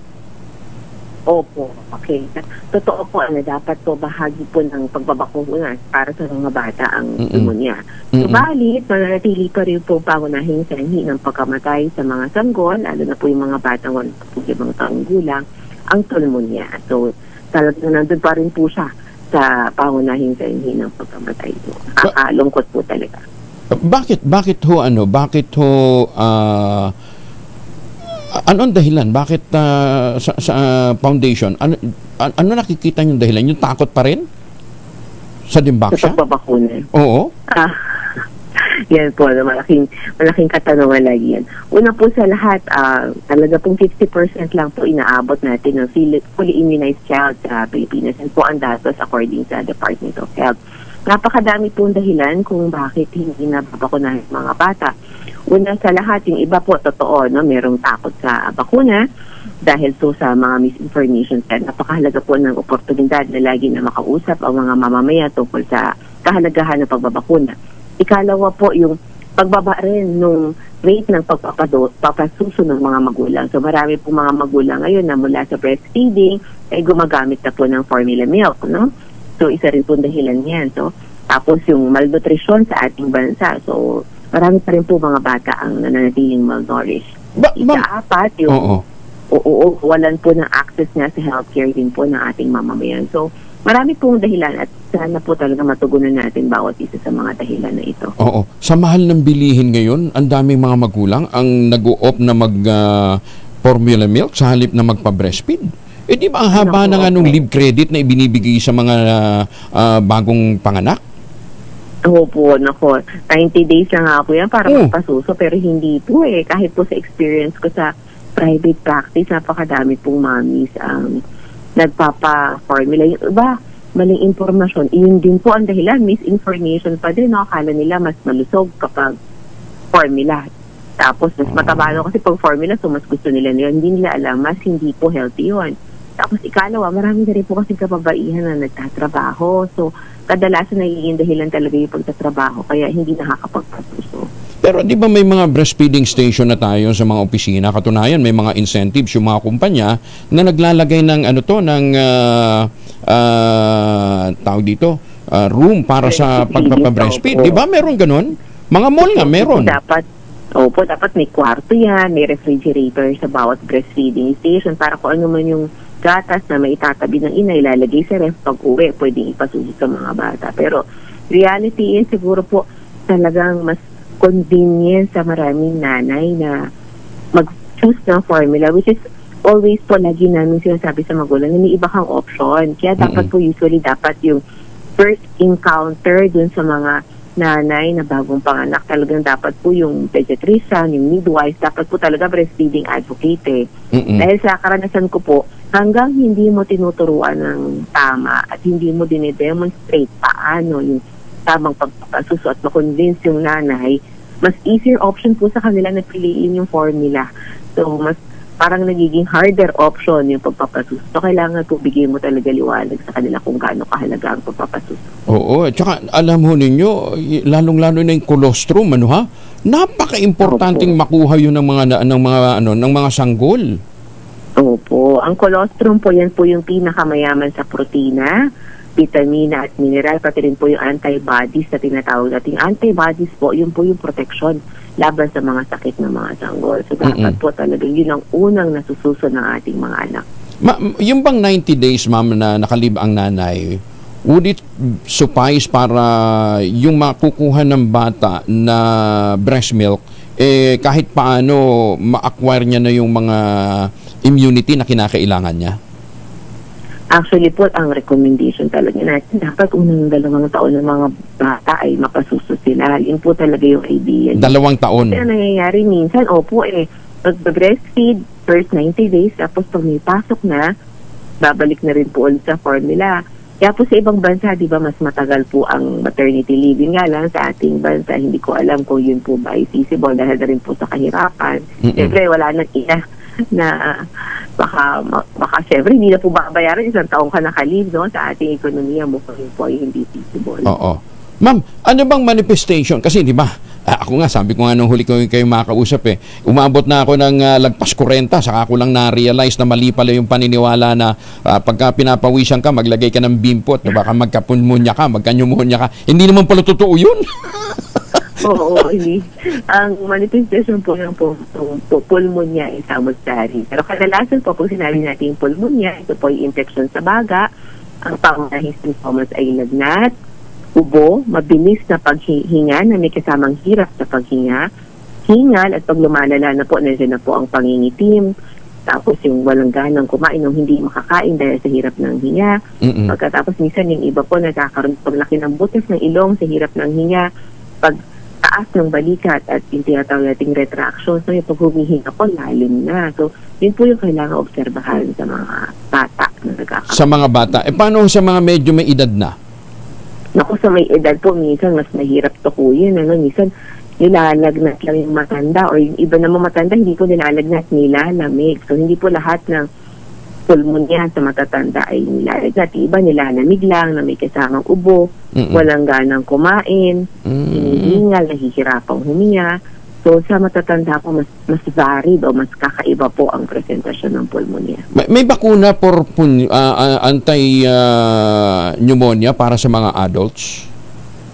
Opo, okay. Totoo po, dapat po bahagi po ng pagbabakuna para sa mga bata ang pneumonia. Subalit, mananatili pa rin po pangunahing sanhi ng pagkamatay sa mga sanggol, lalo na po yung mga batang 1 taong gulang, ang pneumonia. So, talagang nandun pa rin po siya sa pangunahing sanhi ng pagkamatay. Lungkot po talaga. Bakit ho anong dahilan? Bakit sa foundation? Ano nakikita niyong dahilan? Yung takot pa rin? Sa dimbak siya? Sa pagbabakuna? Oo. Yan po, malaking katanungan lagi yan. Una po sa lahat, talaga pong 50% lang po inaabot natin ng fully immunized child sa Pilipinas. Yan po ang datos according sa Department of Health. Napakadami pong dahilan kung bakit hindi nababakunahan mga bata. Una sa lahat, yung iba po, totoo, merong takot sa bakuna dahil so sa mga misinformation. Napakahalaga po ng oportunidad na lagi na makausap ang mga mamamaya tungkol sa kahalagahan ng pagbabakuna. Ikalawa po, yung pagbaba rin nung rate ng pagpapasuso ng mga magulang. So marami po mga magulang ngayon na mula sa breastfeeding ay gumagamit na po ng formula milk, no? So isa rin po dahilan yan. So, tapos yung malnutrition sa ating bansa. So marami pa rin po mga bata ang nananatiling malnourished. Ikaapat, yung walan po ng access nga sa healthcare din po ng ating mamamayan. So marami pong dahilan at sana po talaga matugunan natin bawat isa sa mga dahilan na ito. Oo. Sa mahal ng bilihin ngayon, ang daming mga magulang ang nag-o-opt na mag-formula milk sa halip na magpa-breastfeed. Di ba ang haba na nga nung leave credit na ibinibigay sa mga bagong panganak? Opo, 90 days lang ako yan para magpasuso pero hindi po Kahit po sa experience ko sa private practice, napakadami pong mommies ang nagpapa-formula. Yung iba, maling informasyon. Iyon din po ang dahilan. Misinformation pa din. Akala nila mas malusog kapag formula. Tapos, mas mataba kasi pag formula, so mas gusto nila yun. Hindi nila alam, mas hindi po healthy yun. Tapos, ikalawa, marami na rin po kasi kababaihan na nagtatrabaho. So, kadalasan nagiging dahilan talaga yung pagtatrabaho. Kaya hindi nakakapagpasuso. Pero di ba may mga breastfeeding station na tayo sa mga opisina? Katunayan, may mga incentives yung mga kumpanya na naglalagay ng tawag dito, room para sa pagpapa-breastfeed. Di ba meron ganun? Mga mall nga meron. Dapat may kwarto yan, may refrigerator sa bawat breastfeeding station para kung ano man yung gatas na may itatabi ng ina, ilalagay sa ref pag uwi, pwedeng ipasuso sa mga bata. Pero reality is siguro po talagang mas convenient sa maraming nanay na mag-choose ng formula, which is always po lagi namin sinasabi sa magulang na may iba kang option. Kaya dapat po usually dapat yung first encounter dun sa mga nanay na bagong panganak, talagang dapat po yung pediatrician, yung midwife, dapat po talaga breastfeeding advocate. Dahil sa karanasan ko po, hanggang hindi mo tinuturuan ng tama at hindi mo dinedemonstrate paano yung tamang pagpapasuso at makonvince yung nanay, mas easier option po sa kanila na piliin yung formula. So, mas parang nagiging harder option yung pagpapasuso. So, kailangan po bigyan mo talaga liwanag sa kanila kung gaano kahalaga ang pagpapasuso. Oo, at saka alam ho ninyo, lalong-lalo na yung colostrum, ano ha? Napaka-importanting makuha yun ng mga sanggol. Opo. Ang colostrum po, yan po yung pinakamayaman sa protina, vitamina at mineral, pati rin po yung antibodies na tinatawag natin. Antibodies po, yun po yung protection laban sa mga sakit ng mga sanggol. So, dapat po talaga yun ang unang nasususo ng ating mga anak. Yung bang 90 days, ma'am, na nakalib ang nanay, would it suffice para yung makukuha ng bata na breast milk, kahit paano ma-acquire niya na yung mga immunity na kinakailangan niya? Actually po, ang recommendation talaga natin, dapat unang 2 taon ng mga bata ay mapasuso sila. Yun po talaga yung idea. 2 taon? Kasi nangyayari minsan, mag-breastfeed first 90 days, tapos pag may pasok na, babalik na rin po ulit sa formula. Kaya po sa ibang bansa, di ba, mas matagal po ang maternity leave. Yun nga lang sa ating bansa, hindi ko alam kung yun po ba ay feasible dahil na rin po sa kahirapan. Siyempre, wala nang ina na baka syempre hindi na po babayaran 1 taong ka nakalive, no? Sa ating ekonomiya mukhang po ay hindi feasible. Oo. Ma'am, ano bang manifestation? Kasi di ba, ako nga, sabi ko nga nung huli ko kayo makausap umabot na ako ng lagpas 40, saka ako lang na-realize na mali pala yung paniniwala na pagka pinapawisan ka, maglagay ka ng bimpot, na baka magkapulmonya ka, magkanyumunya ka. Hindi naman pala totoo yun. Oo, hindi. Ang manifestation po ng pulmonya ay samostari. Pero kadalasan po, kung sinabi natin pulmonya, ito po ay infection sa baga. Ang pangunahing symptoms ay lagnat, ubo, mabilis na paghinga na may kasamang hirap sa paghinga, hingal, at pag lumalala na po, nandiyan na po ang pangingitim. Tapos yung walang ganang kumain nung hindi makakain dahil sa hirap ng hinga. Pagkatapos minsan yung iba po nagkakaroon paglaki ng butas ng ilong sa hirap ng hinga, pag taas ng balikat at yung tinatawag nating retraction. So yung pag humihinga po, lalim na. So yun po yung kailangan obserbahan sa mga bata na nagkakaroon. Sa mga bata. Paano sa mga medyo may edad na? Naku, sa may edad po, minsan mas mahirap tukuyin. Minsan nilalagnat lang yung matanda or yung iba naman matanda, hindi po nilalagnat, nilalamig. So hindi po lahat ng pulmonya sa matatanda ay nilalagnat. Iba nilalamig lang na may kasamang ubo, walang ganang kumain, hinihingal, nahihirapang huminga. So sa matatanda po, mas varied o mas kakaiba po ang presentasyon ng pulmonya. May bakuna for anti-pneumonia para sa mga adults?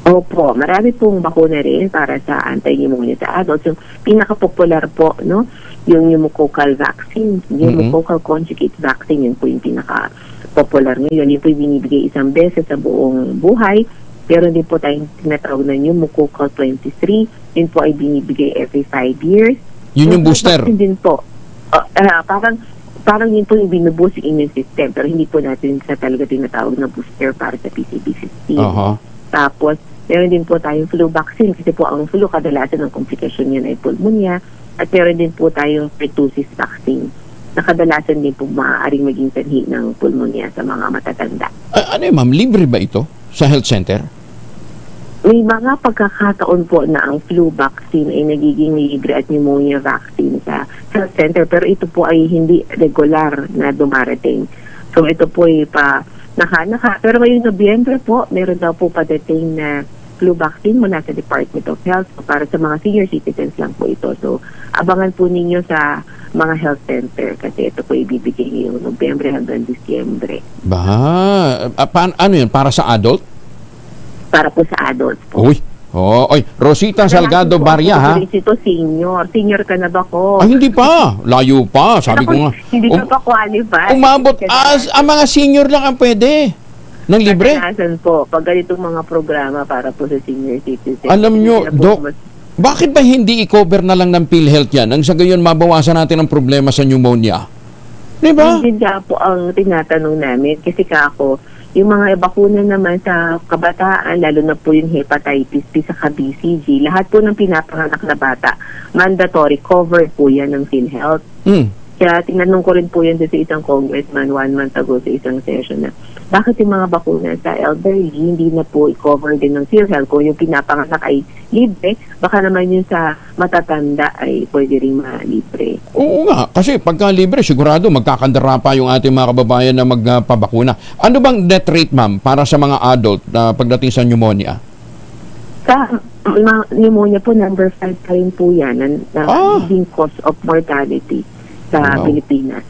Opo, marami pong bakuna rin para sa anti-pneumonia sa adults. Yung pinaka-popular po, no, yung pneumococcal vaccine, pneumococcal conjugate vaccine, yun po yung pinaka-popular ngayon. Yun po yung binibigay 1 beses sa buong buhay. Pero din po tayong tinatawag na pneumococcal 23. Yun po ay binibigay every 5 years. Yun yung booster? Din po. Parang yun po yung binuboost yung immune system. Pero hindi po natin sa talaga tinatawag na booster para sa PCV15. Tapos, meron din po tayong flu vaccine. Kasi po ang flu, kadalasan ng komplikasyon yan ay pulmonya. At meron din po tayong pertussis vaccine na kadalasan din po maaaring maging sanhi ng pulmonya sa mga matatanda. Ano yun, ma'am? Libre ba ito sa health center? May mga pagkakataon po na ang flu vaccine ay nagiging libre at pneumonia vaccine sa health center, pero ito po ay hindi regular na dumarating. So ito po ay naka. Pero ngayong Nobyembre po, meron daw po padating na flu vaccine mula sa Department of Health. So, para sa mga senior citizens lang po ito. So abangan po ninyo sa mga health center kasi ito po ibibigay ngayong Nobyembre hanggang Disyembre. Ano yun? Para sa adult? Para po sa adults po. Uy, Rosita Salgado Barria, ha? Ito senior ka na ba ko? Ay, hindi pa. Layo pa. Sabi ko nga. Hindi ka pa qualified. Umabot. Ang mga senior lang ang pwede. Nang libre? Kadalasan po, pag ganitong mga programa para po sa senior citizens. Alam nyo, Doc, bakit ba hindi i-cover na lang ng PhilHealth yan? Ang sa gayon, mabawasan natin ang problema sa pneumonia. Diba? Hindi po ang tinatanong namin. Kasi kako, yung mga bakuna naman sa kabataan, lalo na po yung hepatitis B sa BCG, lahat po ng pinapanganak na bata, mandatory cover po yan ng PhilHealth. Kaya tinanong ko rin po yun sa isang congressman 1 month ago sa isang session na bakit yung mga bakuna sa elderly hindi na po i-cover din ng PhilHealth. Kung yung pinapanganak ay libre, baka naman yun sa matatanda ay pwede rin malibre. Oo nga, kasi pagka libre, sigurado magkakandara pa yung ating mga kababayan na magpabakuna. Ano bang death rate, ma'am, para sa mga adult na pagdating sa pneumonia? Sa pneumonia po, number 5 pa rin po yan na leading cause of mortality sa Pilipinas.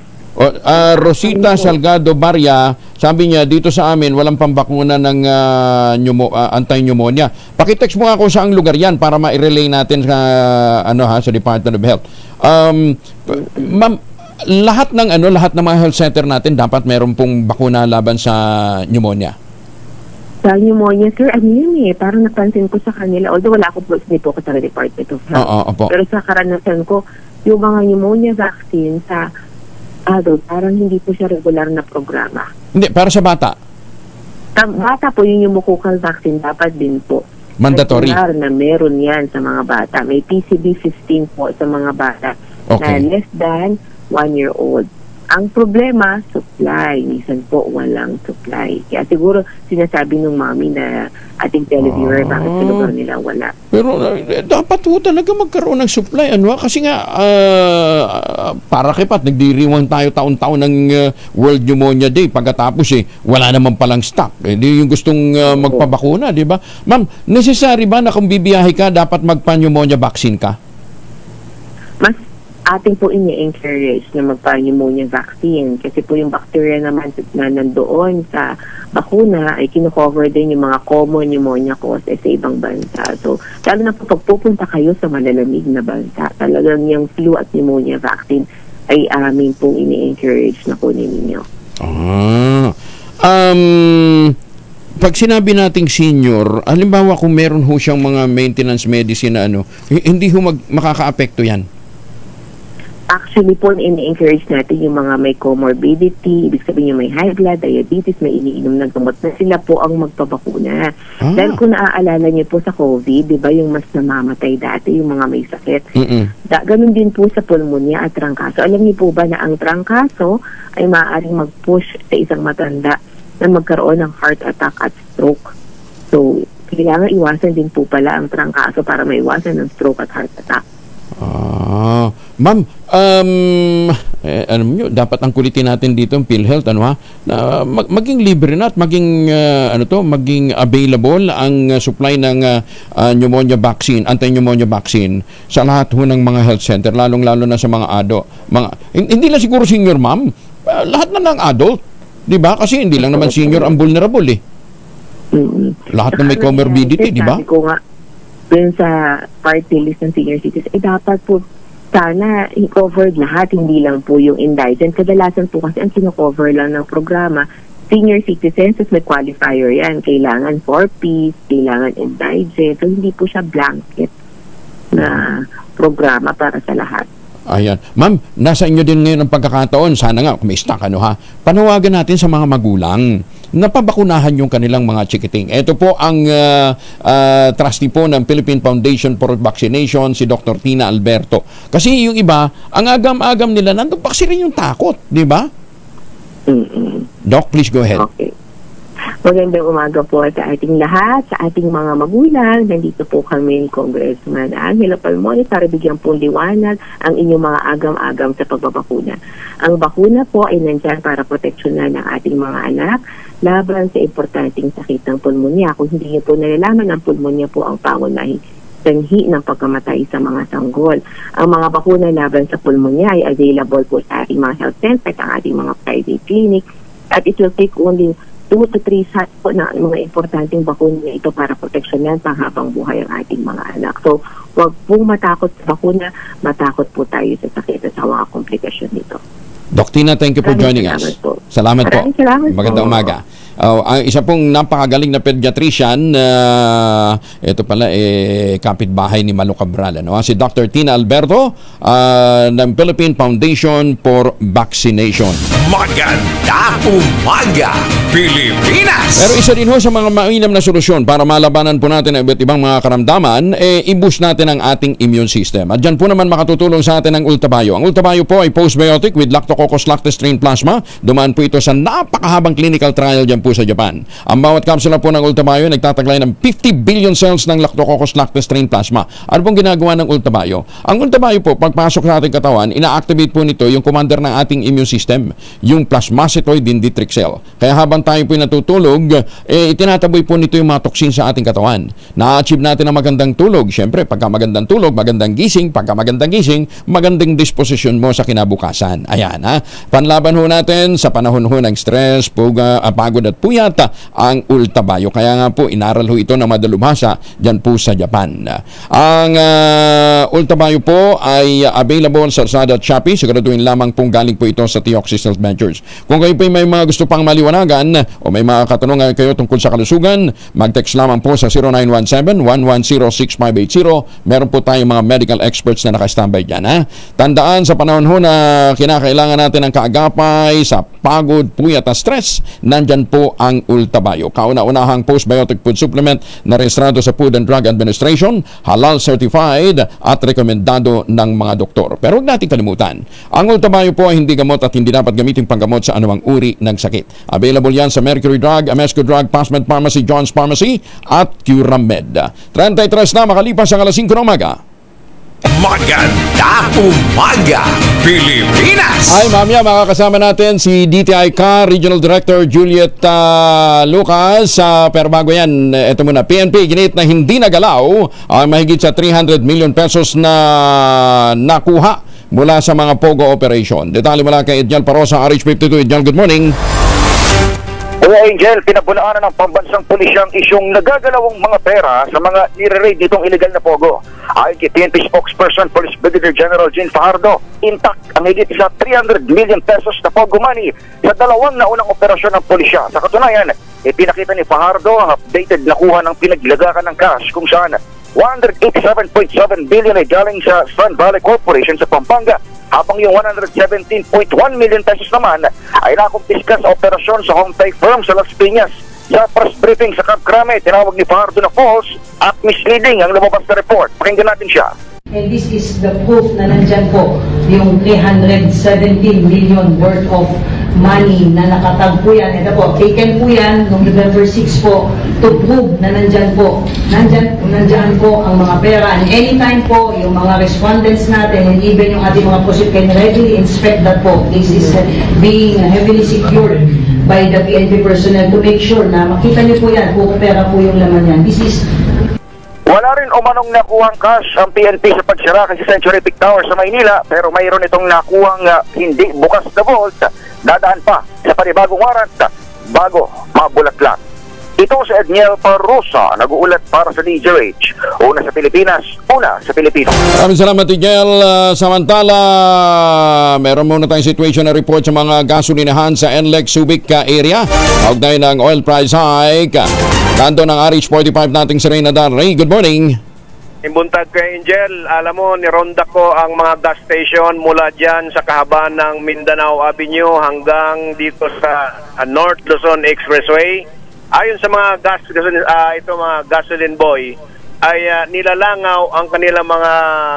Rosita Salgado Barya, sabi niya, dito sa amin, walang pambakuna ng anti-pneumonia. Pakitext mo ako saang lugar yan para ma-relay natin sa Department of Health. Ma'am, lahat ng mga health center natin dapat meron pong bakuna laban sa pneumonia. Sa pneumonia, sir, parang napansin ko sa kanila, although wala akong hindi po ako sa Department of Health. Pero sa karanasan ko, yung mga pneumonia vaccine sa adult, parang hindi po siya regular na programa. Hindi, para sa bata? Sa bata po, yung pneumococcal vaccine, dapat din po. Mandatory? Regular na meron yan sa mga bata. May PCV-15 po sa mga bata na less than 1 year old. Ang problema, supply. Minsan po, walang supply. Kaya siguro sinasabi ng mami na ating televiewer, bakit sa lugar nila wala. Pero dapat po talaga magkaroon ng supply. Kasi nga, para kipat, nagdiriwang tayo taon-taon ng World Pneumonia Day. Pagkatapos wala naman palang stock. Di yung gustong magpabakuna, di ba? Ma'am, necessary ba na kung bibiyahe ka, dapat magpa-pneumonia vaccine ka? Mas ating po ini-encourage na magpa-pneumonia vaccine kasi po yung bacteria naman na nandoon sa bakuna ay kino-cover din yung mga common pneumonia causes sa ibang bansa. So, lalo na po pag pupunta kayo sa malalamig na bansa, talagang yung flu at pneumonia vaccine ay amin pong ini-encourage na kunin ninyo. Pag sinabi nating senior, halimbawa kung meron ho siyang mga maintenance medicine na hindi ho makaka-apekto yan? Actually po, ini-encourage natin yung mga may comorbidity, ibig sabihin yung may high blood, diabetes, may iniinom ng gamot na sila po ang magpabakuna. Dahil kung naaalala niyo po sa COVID, di ba yung mas namamatay dati, yung mga may sakit. Ganun din po sa pulmonya at trangkaso. Alam niyo po ba na ang trangkaso ay maaaring mag-push sa isang matanda na magkaroon ng heart attack at stroke. So, kailangan iwasan din po pala ang trangkaso para maiwasan ng stroke at heart attack. Ma'am, alam nyo, dapat ang kulitin natin dito ang PhilHealth, maging libre na at maging, maging available ang supply ng pneumonia vaccine, anti-pneumonia vaccine sa lahat ho ng mga health center, lalong-lalo na sa mga hindi lang siguro senior, ma'am, lahat na ng adult, di ba? Kasi hindi lang naman senior ang vulnerable lahat na may comorbidity, di ba? Sabi ko nga, dun sa party list ng senior citizens, dapat po sana i-covered lahat, hindi lang po yung indigent. Kadalasan po kasi ang kino-cover lang ng programa, senior citizens, may qualifier yan. Kailangan 4Ps, kailangan indigent. So, hindi po siya blanket na programa para sa lahat. Ayan. Ma'am, nasa inyo din ngayon ang pagkakataon. Sana nga, kung may stock, panawagan natin sa mga magulang na pabakunahan yung kanilang mga chikiting. Ito po ang trustee po ng Philippine Foundation for Vaccination, si Dr. Tina Alberto. Kasi yung iba, ang agam-agam nila, nandun pa kasi rin yung takot, di ba? Doc, please go ahead. Okay. Magandang umaga po sa ating lahat, sa ating mga magulang. Nandito po kami ni Congressman Angelo Palmoni para bigyan pong liwanag ang inyong mga agam-agam sa pagbabakuna. Ang bakuna po ay nandyan para proteksyonan ng ating mga anak laban sa importanteng sakit ng pulmonya. Kung hindi niyo po nalalaman, ang pulmonya po ang pangunahing sanhi ng pagkamatay sa mga sanggol. Ang mga bakuna laban sa pulmonya ay available po sa ating mga health center, ang ating mga private clinic, at it will take only 2 to 3 shots po na mga importanteng bakuna ito para proteksyonan panghabang buhay ang ating mga anak. So, huwag pong matakot sa bakuna, matakot po tayo sa sakit at sa mga komplikasyon nito. Doc Tina, thank you for joining us. Salamat po. Magandang umaga. Ang isa pong napakagaling na pediatrician, ito pala kapitbahay ni Malu Cabral, si Dr. Tina Alberto ng Philippine Foundation for Vaccination. Magandang umaga, Pilipinas! Pero isa din ho sa mga mainam na solusyon para malabanan po natin ang iba't ibang mga karamdaman, i-boost natin ang ating immune system. At dyan po naman makatutulong sa atin ang Ultabayo. Ang Ultabayo po ay postbiotic with Lactococcus lactis strain plasma. Dumaan po ito sa napakahabang clinical trial dyan po sa Japan. Ang bawat kapsula po ng Ultabayo nagtataglay ng 50 billion cells ng Lactococcus lactis strain plasma. Ano pong ginagawa ng Ultabayo? Ang Ultabayo po, pagpasok sa ating katawan, ina-activate po nito yung commander ng ating immune system, yung plasmacytoid dendritic cell. Kaya habang tayo po natutulog, itinataboy po nito yung mga toxin sa ating katawan. Na-achieve natin ang magandang tulog. Siyempre, pagka magandang tulog, magandang gising. Pagka magandang gising, magandang disposition mo sa kinabukasan. Ayan, ha? Panlaban ho natin sa panahon ho ng stress, pagod at puyat, ang Ultabayo. Kaya nga po, inaral ho ito na madalubhasa dyan po sa Japan. Ang Ultabayo po ay available sa Lazada at Shopee. Siguraduhin lamang pong galing po ito sa Tioxis Health Ventures. Kung kayo po may mga gusto pang maliwanagan o may mga katanungan kayo tungkol sa kalusugan, mag-text lamang po sa 0917-110-6580. Meron po tayong mga medical experts na naka-standby dyan. Tandaan, sa panahon ho na kinakailangan natin ng kaagapay sa pagod, puyat at stress, nandyan po ang Ultabayo. Kauna-unahang postbiotic food supplement na rehistrado sa Food and Drug Administration, halal certified at rekomendado ng mga doktor. Pero huwag natin kalimutan, ang Ultabayo po ay hindi gamot at hindi dapat gamitin panggamot sa anumang uri ng sakit. Available yan sa Mercury Drug, Amesco Drug, Passmed Pharmacy, John's Pharmacy at Curamed. 33 na makalipas ang 5:00 ng umaga. Magandang umaga, Pilipinas! Ay, mamaya makakasama natin si DTI CAR Regional Director Juliet Lucas. Pero bago yan, ito muna, PNP ginit na hindi nagalaw ang mahigit sa 300 million pesos na nakuha mula sa mga POGO operation. Detalye mula kay Edjal Parosa, RH52. Edjal, good morning. Kuya Angel, pinabulaanan ng pambansang pulisyang isyong nagagalawang mga pera sa mga nire-raid nitong illegal na pogo. Ayon kay PNP spokesperson Police Brigadier General Jean Fajardo, intact ang higit sa 300 million pesos na pogo money sa dalawang naunang operasyon ng pulisya. Sa katunayan, ipinakita ni Fajardo ang updated na kuha ng pinaglagakan ng cash kung saan 187.7 billion ay galing sa Sun Valley Corporation sa Pampanga, habang yung 117.1 million pesos naman ay nakumpiska sa operasyon sa Homestay Firm sa Las Piñas. Sa press briefing sa Camp Crame, tinawag ni Fajardo na false at misleading ang lumabas na report. Pakinggan natin siya. And this is the proof na nandyan po yung 317 million worth of money na nakatag po yan. Ito po, taken po yan noong November 6 po to prove na nandyan po. Nandyan po ang mga pera. And anytime po, yung mga respondents natin and even yung ating mga prosecutors can readily inspect that po. This is being heavily secured by the PNP personnel to make sure na makita niyo po yan, kung pera po yung laman yan. This is wala rin umanong nakuhang cash ang PNP sa pagsara sa Century Peak Tower sa Maynila, pero mayroon itong nakuhang hindi bukas na vault. Dadaan pa sa panibagong warrant bago mabulatlat. Ito si Edniel Parrosa, nag-uulat para sa DZRH. Una sa Pilipinas, una sa Pilipinas. Maraming salamat, Edniel. Samantala, meron muna tayong situation na report sa mga gasolinahan sa NLEX Subic area. Kaugnay ng oil price hike. Kanto ng RH45 nating si Reyna Darray. Good morning. Imbuntag kay Angel, alam mo, nironda ko ang mga gas station mula dyan sa kahabaan ng Mindanao Avenue hanggang dito sa North Luzon Expressway. Ayon sa mga mga gasoline boy, ay nilalangaw ang kanilang mga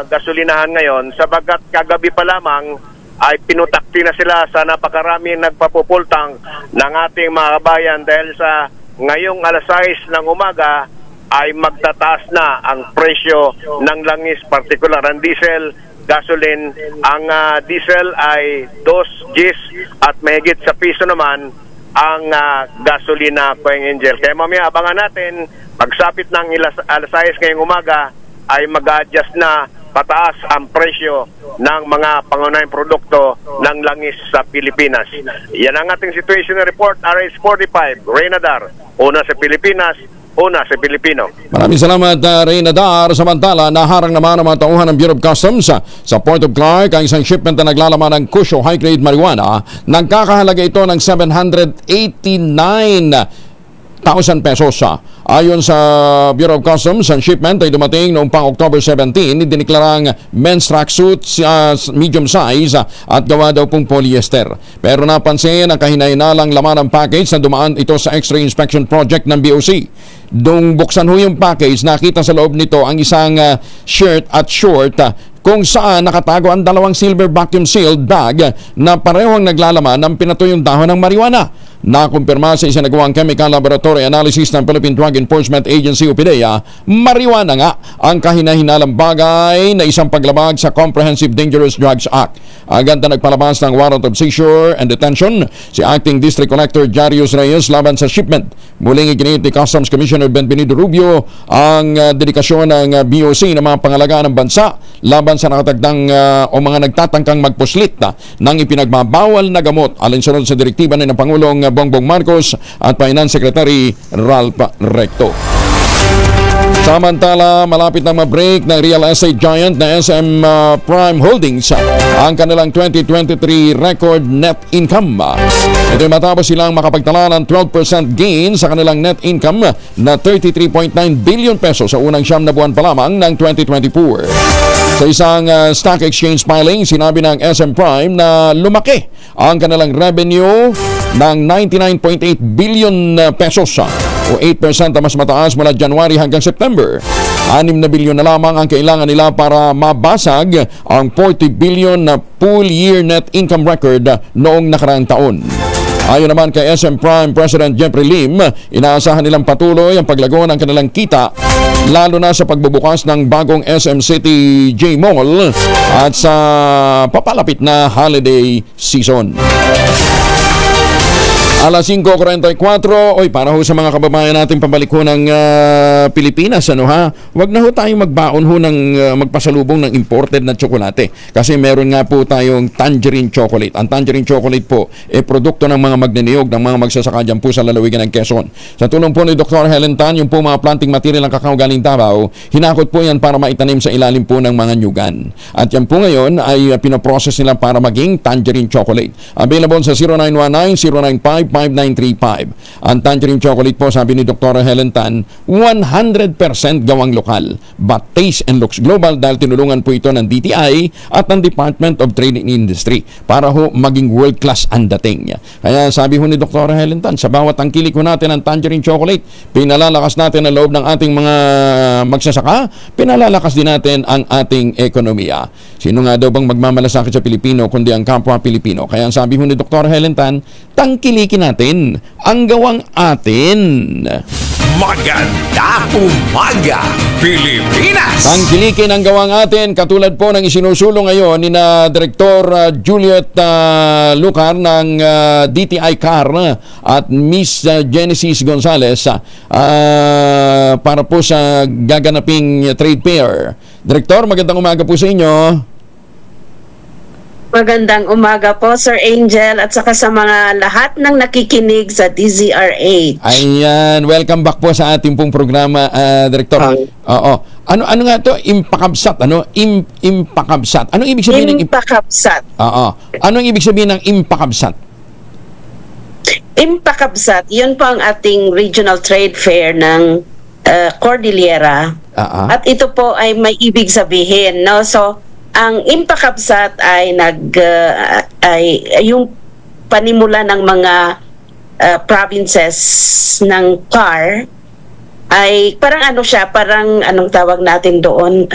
gasolinahan ngayon sabagat kagabi pa lamang ay pinutakti na sila sa napakaraming nagpapupultang ng ating mga kabayan dahil sa ngayong alas 6 ng umaga ay magtataas na ang presyo ng langis, partikular ang diesel, gasoline. Ang diesel ay 2 Gs at mahigit sa piso naman ang gasolina, Kuya Angel. Kaya mamaya abangan natin, pagsapit ng alas 6 ngayong umaga ay mag-adjust na pataas ang presyo ng mga pangunahing produkto ng langis sa Pilipinas. Yan ang ating situation report, RH45, Reyna Dar, una sa Pilipinas, una sa Pilipino. Maraming salamat, Reyna Dar. Samantala, naharang naman ang mga tauhan ng Bureau of Customs sa Port of Clark ang isang shipment na naglalaman ng Cusho high-grade marijuana. Nagkakahalaga ito ng 789,000 pesos. Ayon sa Bureau of Customs, ang shipment ay dumating noong pang October 17. Diniklarang men's tracksuit medium size at gawa daw pong polyester. Pero napansin ang kahinainalang laman ng package na dumaan ito sa X-ray inspection project ng BOC. Dung buksan ho yung package, nakita sa loob nito ang isang shirt at short kung saan nakatago ang dalawang silver vacuum sealed bag na parehong naglalaman ng pinatuyong dahon ng marijuana. Nakumpirma sa isinagawang chemical laboratory analysis ng Philippine Drug Enforcement Agency o PDEA, marijuana nga ang kahinahinalang bagay na isang paglabag sa Comprehensive Dangerous Drugs Act. Agad na nagpalabas ng warrant of seizure and detention si Acting District Collector Jarius Reyes laban sa shipment. Muling iginit ni Customs Commissioner Benvenido Rubio ang dedikasyon ng BOC ng mga pangalagaan ng bansa laban sa nakatagdang o mga nagtatangkang magpuslit ng ipinagbabawal na gamot alinsunod sa direktiba ng Pangulong Bongbong Marcos at Finance Secretary Ralph Recto. Samantala, malapit na ma-break ng real estate giant na SM Prime Holdings ang kanilang 2023 record net income. Ito ay matapos silang makapagtala ng 12% gain sa kanilang net income na 33.9 billion pesos sa unang 9 na buwan pa lamang ng 2024. Sa isang stock exchange filing, sinabi ng SM Prime na lumaki ang kanilang revenue ng 99.8 billion pesos o 8% na mas mataas mula January hanggang September. 6 na bilyon na lamang ang kailangan nila para mabasag ang 40 billion na full year net income record noong nakaraang taon. Ayon naman kay SM Prime President Jeffrey Lim, inaasahan nilang patuloy ang paglago ng kanilang kita lalo na sa pagbubukas ng bagong SM City J Mall at sa papalapit na holiday season. Alas 5:44, para ho sa mga kababayan natin pabalik ho ng Pilipinas, ano ha? Wag na ho tayong magbaon ho ng magpasalubong ng imported na tsokolate. Kasi meron nga po tayong tangerine chocolate. Ang tangerine chocolate po produkto ng mga magnaniyog ng mga magsasaka dyan po sa lalawigan ng Quezon. Sa tulong po ni Dr. Helen Tan, yung po mga planting material ng kakao galing Davao, hinakot po yan para maitanim sa ilalim po ng mga nyugan. At yan po ngayon ay pinoprocess nila para maging tangerine chocolate. Available sa 0919-095-5935. Ang tangerine chocolate po, sabi ni Dr. Helen Tan, 100% gawang lokal but taste and looks global dahil tinulungan po ito ng DTI at ng Department of Trade and Industry para ho maging world class ang dating. Kaya sabi ho ni Dr. Helen Tan, sa bawat tangkilik ho natin ng tangerine chocolate, pinalalakas natin ang loob ng ating mga magsasaka, pinalalakas din natin ang ating ekonomiya. Sino nga daw bang magmamalasakit sa Pilipino kundi ang kapwa Pilipino? Kaya sabi ho ni Dr. Helen Tan, tangkilikin natin ang gawang atin. Maganda umaga, Pilipinas! Tangkilikin ang gawang atin katulad po ng isinusulong ngayon ni na Direktor Juliet Lucar ng DTI CAR at Miss Genesis Gonzales para po sa gaganaping trade fair. Direktor, magandang umaga po sa inyo. Magandang umaga po, Sir Angel, at saka sa mga lahat ng nakikinig sa DZRH. Ayan, welcome back po sa ating pong programa, Direktor. Oo. Ano nga to? Impakabsat. Ano? Impakabsat. Anong ibig sabihin ng impakabsat? Oo. Anong ibig sabihin ng impakabsat? Impakabsat, yun po ang ating regional trade fair ng Cordillera. At ito po ay may ibig sabihin, no? So, ang impakabsat ay yung panimula ng mga provinces ng CAR ay parang ano siya, parang anong tawag natin doon,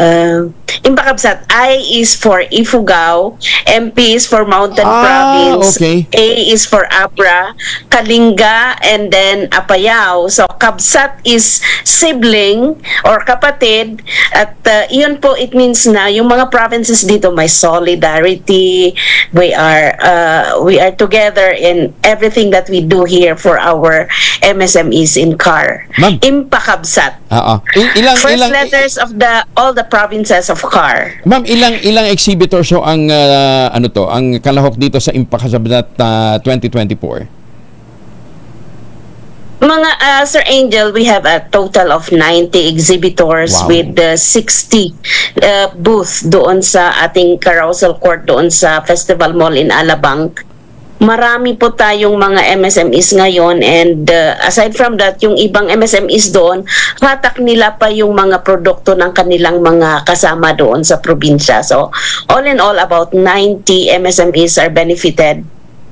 impakabsat. I is for Ifugao, MP is for Mountain Province, okay. A is for Abra, Kalinga, and then Apayao. So kabsat is sibling or kapatid, at yun po, it means na yung mga provinces dito may solidarity. We are together in everything that we do here for our MSMEs in CAR. Impakabsat. First letters of all the provinces of CAR. Ma'am, ilang exhibitors so ang ang kalahok dito sa Impakabsat 2024? Sir Angel, we have a total of 90 exhibitors with 60 booth doon sa ating carousel court doon sa Festival Mall in Alabang. Marami po tayong mga MSMEs ngayon, and aside from that, yung ibang MSMEs doon, hatak nila pa yung mga produkto ng kanilang mga kasama doon sa probinsya. So, all in all, about 90 MSMEs are benefited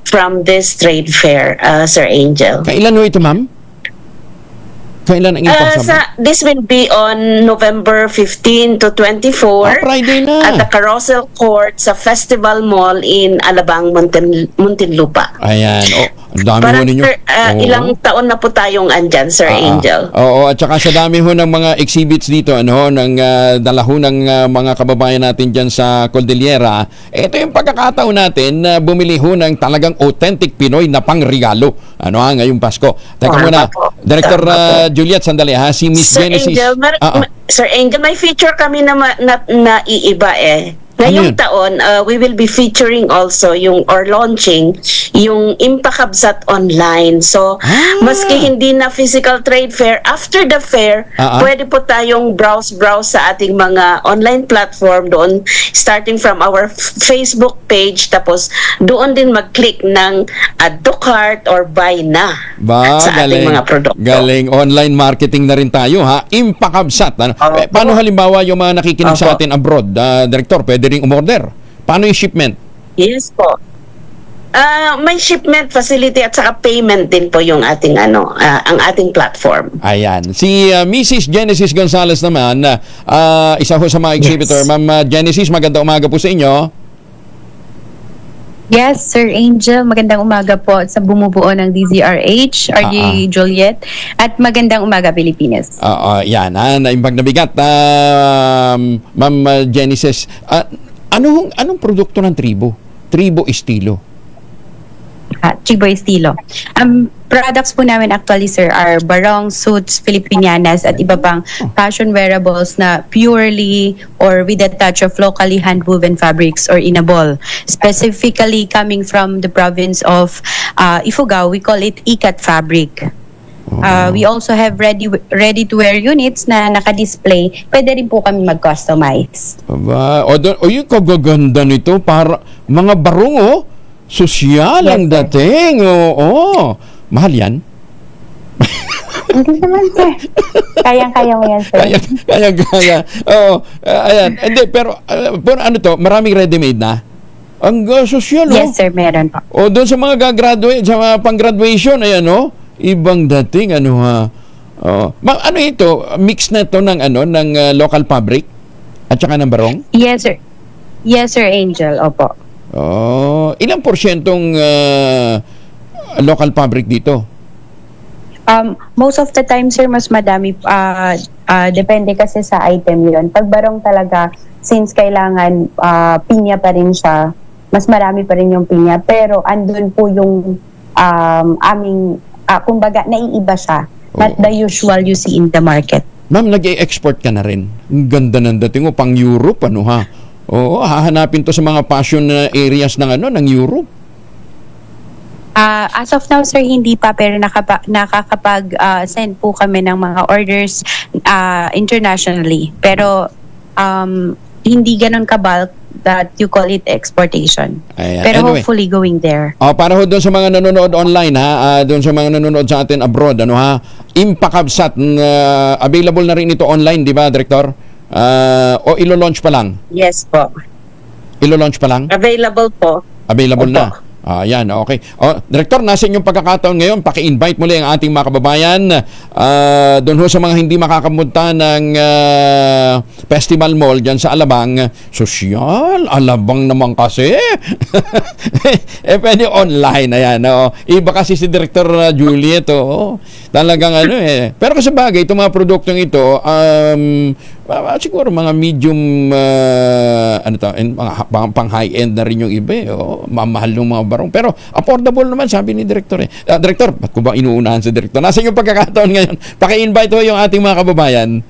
from this trade fair, Sir Angel. Kailan ho ito, ma'am? Kailan ang this will be on November 15 to 24 Friday na. at the Carousel Court sa Festival Mall in Alabang, Muntinlupa. Ayan. Ang dami ho ninyo. Ilang taon na po tayong andyan, Sir Angel. Oo, at saka sa dami ho ng mga exhibits dito, ng dala ho ng mga kababayan natin dyan sa Cordillera. Ito yung pagkakataon natin na bumili ho ng talagang authentic Pinoy na pang-regalo. Ngayong Pasko. Teka muna, Director Juliet, sandali ha, si Miss Genesis. Sir Angel, may feature kami na iiba eh. Ngayong taon, we will be featuring also launching yung Impakabsat online. So, maski hindi na physical trade fair, after the fair, pwede po tayong browse sa ating mga online platform doon, starting from our Facebook page, tapos doon din mag-click ng add to cart or buy na sa ating mga produkto. Galing, online marketing na rin tayo ha. Impakabsat. Paano halimbawa yung mga nakikinig sa atin abroad, Director, pwede ring umorder. Paano yung shipment? Yes po. May shipment facility at saka payment din po yung ating ang ating platform. Ayan. Si Mrs. Genesis Gonzales naman, isa ho sa mga exhibitor. Ma'am Genesis, magandang umaga po sa inyo. Yes, Sir Angel. Magandang umaga po sa bumubuo ng DZRH, RJ Juliet, at magandang umaga, Pilipinas. Yan. Naimbag na bigat. Ma'am Genesis, anong produkto ng Tribo? Tribo Estilo. Tribo Estilo. Products po namin actually, sir, are barong, suits, Filipinianas, at iba pang fashion wearables na purely or with a touch of locally hand-woven fabrics or inabol. Specifically coming from the province of Ifugao, we call it ikat fabric. We also have ready-to-wear units na naka-display. Pwede rin po kami mag-customize. Yung kagaganda nito, para mga barong, sosyal ang dating. Mahal yan? Hindi naman, sir. Kayang-kaya mo yan, sir. Kayang-kaya. Ayan. Hindi, pero ano to, maraming ready-made na? Ang sosyal, Yes, sir, meron po. Doon sa mga gagraduate, sa mga pang-graduation, ayan, ibang dating, ano ito, mix na to ng, ng local fabric at saka ng barong? Yes, sir. Yes, sir, Angel. Opo. Ilang porsyentong local fabric dito? Most of the time, sir, mas madami. Depende kasi sa item yun. Pag barong talaga, since kailangan pinya pa rin siya, mas marami pa rin yung pinya. Pero andun po yung aming, kumbaga, naiiba siya. Not the usual you see in the market. Ma'am, nag-e-export ka na rin. Ang ganda ng dating mo, pang Europe, hahanapin to sa mga fashion areas ng Europe. As of now, sir, hindi pa, pero nakakapag-send po kami ng mga orders internationally. Pero hindi ganun ka-bulk that you call it exportation. Ayan. Pero anyway, hopefully going there. Para doon sa mga nanonood online, doon sa mga nanonood sa atin abroad, Impakabsat, available na rin ito online, di ba, Director? O ilo-launch pa lang? Yes po. Ilo-launch pa lang? Available po. Available na. Yan, okay. Director, nasa inyong pagkakataon ngayon, paki-invite muli ang ating mga kababayan doon ho sa mga hindi makakapunta ng Festival Mall dyan sa Alabang. Sosyal, Alabang naman kasi. Pwede online, ayan. Iba kasi si Director Juliet, talagang Pero kasi bagay, itong mga produktong ito, siguro mga medium, mga pang high-end na rin yung iba, mamahal ng mga barong. Pero affordable naman, sabi ni Director. Director, ba't ko ba inuunahan si Director? Nasa yung pagkakataon ngayon? Paki-invite ho yung ating mga kababayan.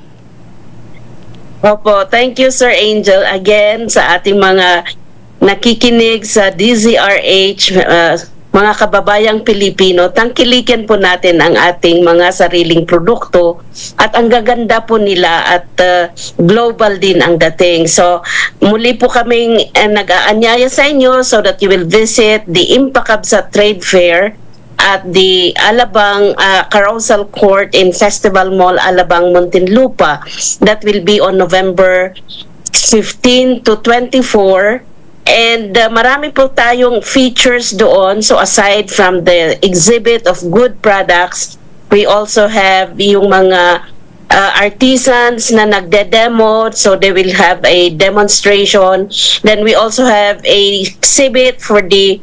Opo, thank you, Sir Angel, again sa ating mga nakikinig sa DZRH. mga kababayang Pilipino, tangkilikin po natin ang ating mga sariling produkto at ang gaganda po nila at global din ang dating. So muli po kaming nag-aanyaya sa inyo so that you will visit the Impakabsat Trade Fair at the Alabang Carousel Court in Festival Mall, Alabang, Muntinlupa. That will be on November 15 to 24. And marami po tayong features doon. So aside from the exhibit of good products, we also have yung mga artisans na nagde-demo. So they will have a demonstration. Then we also have a exhibit for the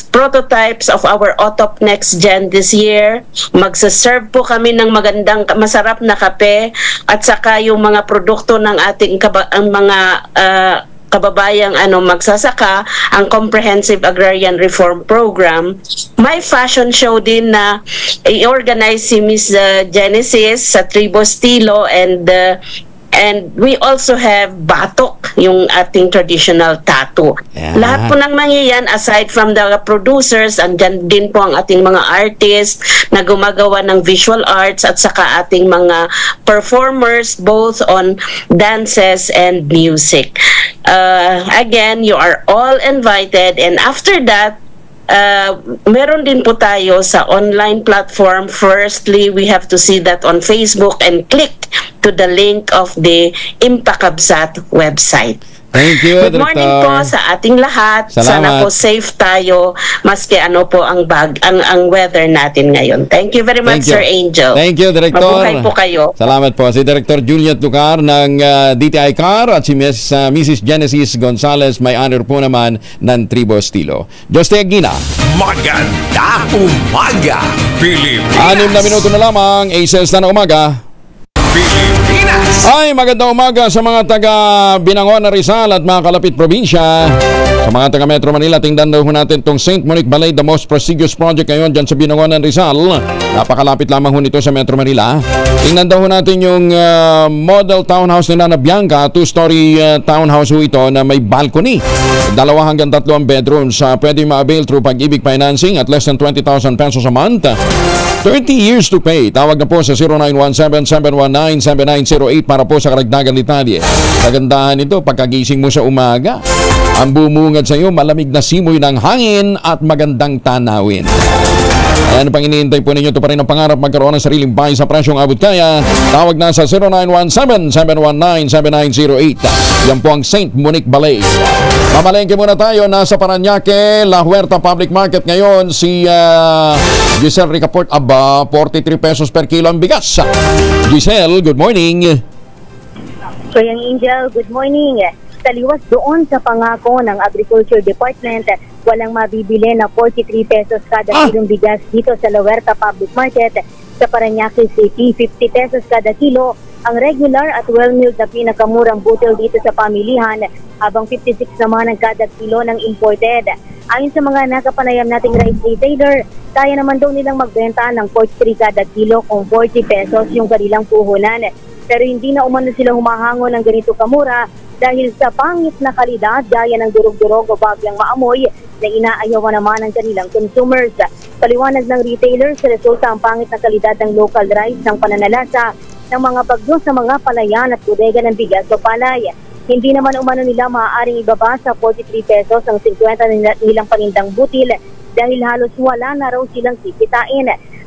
prototypes of our OTOP Next Gen this year. Magsaserve po kami ng magandang, masarap na kape at saka yung mga produkto ng ating mga kababayang magsasaka, ang Comprehensive Agrarian Reform Program. May fashion show din na i-organize si Miss Genesis sa Tribo Estilo, and we also have batok, yung ating traditional tattoo. Yeah. Lahat po ng mga yan, aside from the producers, andyan din po ang ating mga artists na gumagawa ng visual arts at saka ating mga performers both on dances and music. Again, you are all invited, and after that, meron din po tayo sa online platform. Firstly, we have to see that on Facebook and click to the link of the Impakabsat website. Thank you, Good morning po sa ating lahat. Salamat. Sana po safe tayo maski po ang weather natin ngayon. Thank you very much, Sir Angel. Thank you, Director. Mabuhay po kayo. Salamat po. Si Director Juliet Lucar ng DTI CAR at si Mrs. Genesis Gonzalez, may honor po naman ng Tribo Estilo. Joste Aguina. Maganda umaga, Pilipinas. 6 na minuto na lamang, 8 na umaga. Ay, magandang umaga sa mga taga Binangon, Rizal at mga kalapit probinsya. Sa mga taga Metro Manila, tingnan daw natin itong St. Monique Balay, the most prestigious project ngayon dyan sa Binangon, Rizal. Napakalapit lamang ho nito sa Metro Manila. Tingnan daw natin yung model townhouse nila na Bianca, 2-story townhouse ho ito na may balcony. 2 hanggang 3 ang bedrooms. Pwede ma-avail through Pag-ibig Financing at less than 20,000 pesos a month. 30 years to pay. Tawag na po sa 0917-719-7908 para po sa karagdagan detalye. Kagandahan nito, pagkagising mo sa umaga, ang bumungad sa iyo, malamig na simoy ng hangin at magandang tanawin. Ayan, pang iniintay po ninyo, ito pa rin ang pangarap magkaroon ng sariling bahay sa presyong abot kaya. Tawag na sa 0917-719-7908. Yan po ang St. Monique Balay. Mamalengke muna tayo, nasa Paranaque, La Huerta Public Market ngayon, si Giselle Ricaport, 43 pesos per kilo ang bigas. Giselle, good morning. Kuya Angel, good morning. Taliwas doon sa pangako ng Agriculture Department, walang mabibili na 43 pesos kada kilong bigas dito sa La Huerta Public Market. Sa Paranaque City, 50 pesos kada kilo ang regular at well-milled na pinakamurang butil dito sa pamilihan, habang 56 naman ang kada kilo ng imported. Ayon sa mga nakapanayam nating rice retailer, kaya naman daw nilang magbenta ng 43 kada kilo kung 40 pesos yung kanilang puhunan. Pero hindi na umano sila humahango ng ganito kamura dahil sa pangit na kalidad gaya ng durog-durog o bagyang maamoy na inaayawan naman ng kanilang consumers. Paliwanag ng retailer, sa resulta ang pangit na kalidad ng local rice ng pananalasa ng mga bagyo sa mga palayan at bodega ng bigas o palay. Hindi naman umano nila maaaring ibaba sa 43 pesos ang 50 nilang panindang butil dahil halos wala na raw silang kikitain.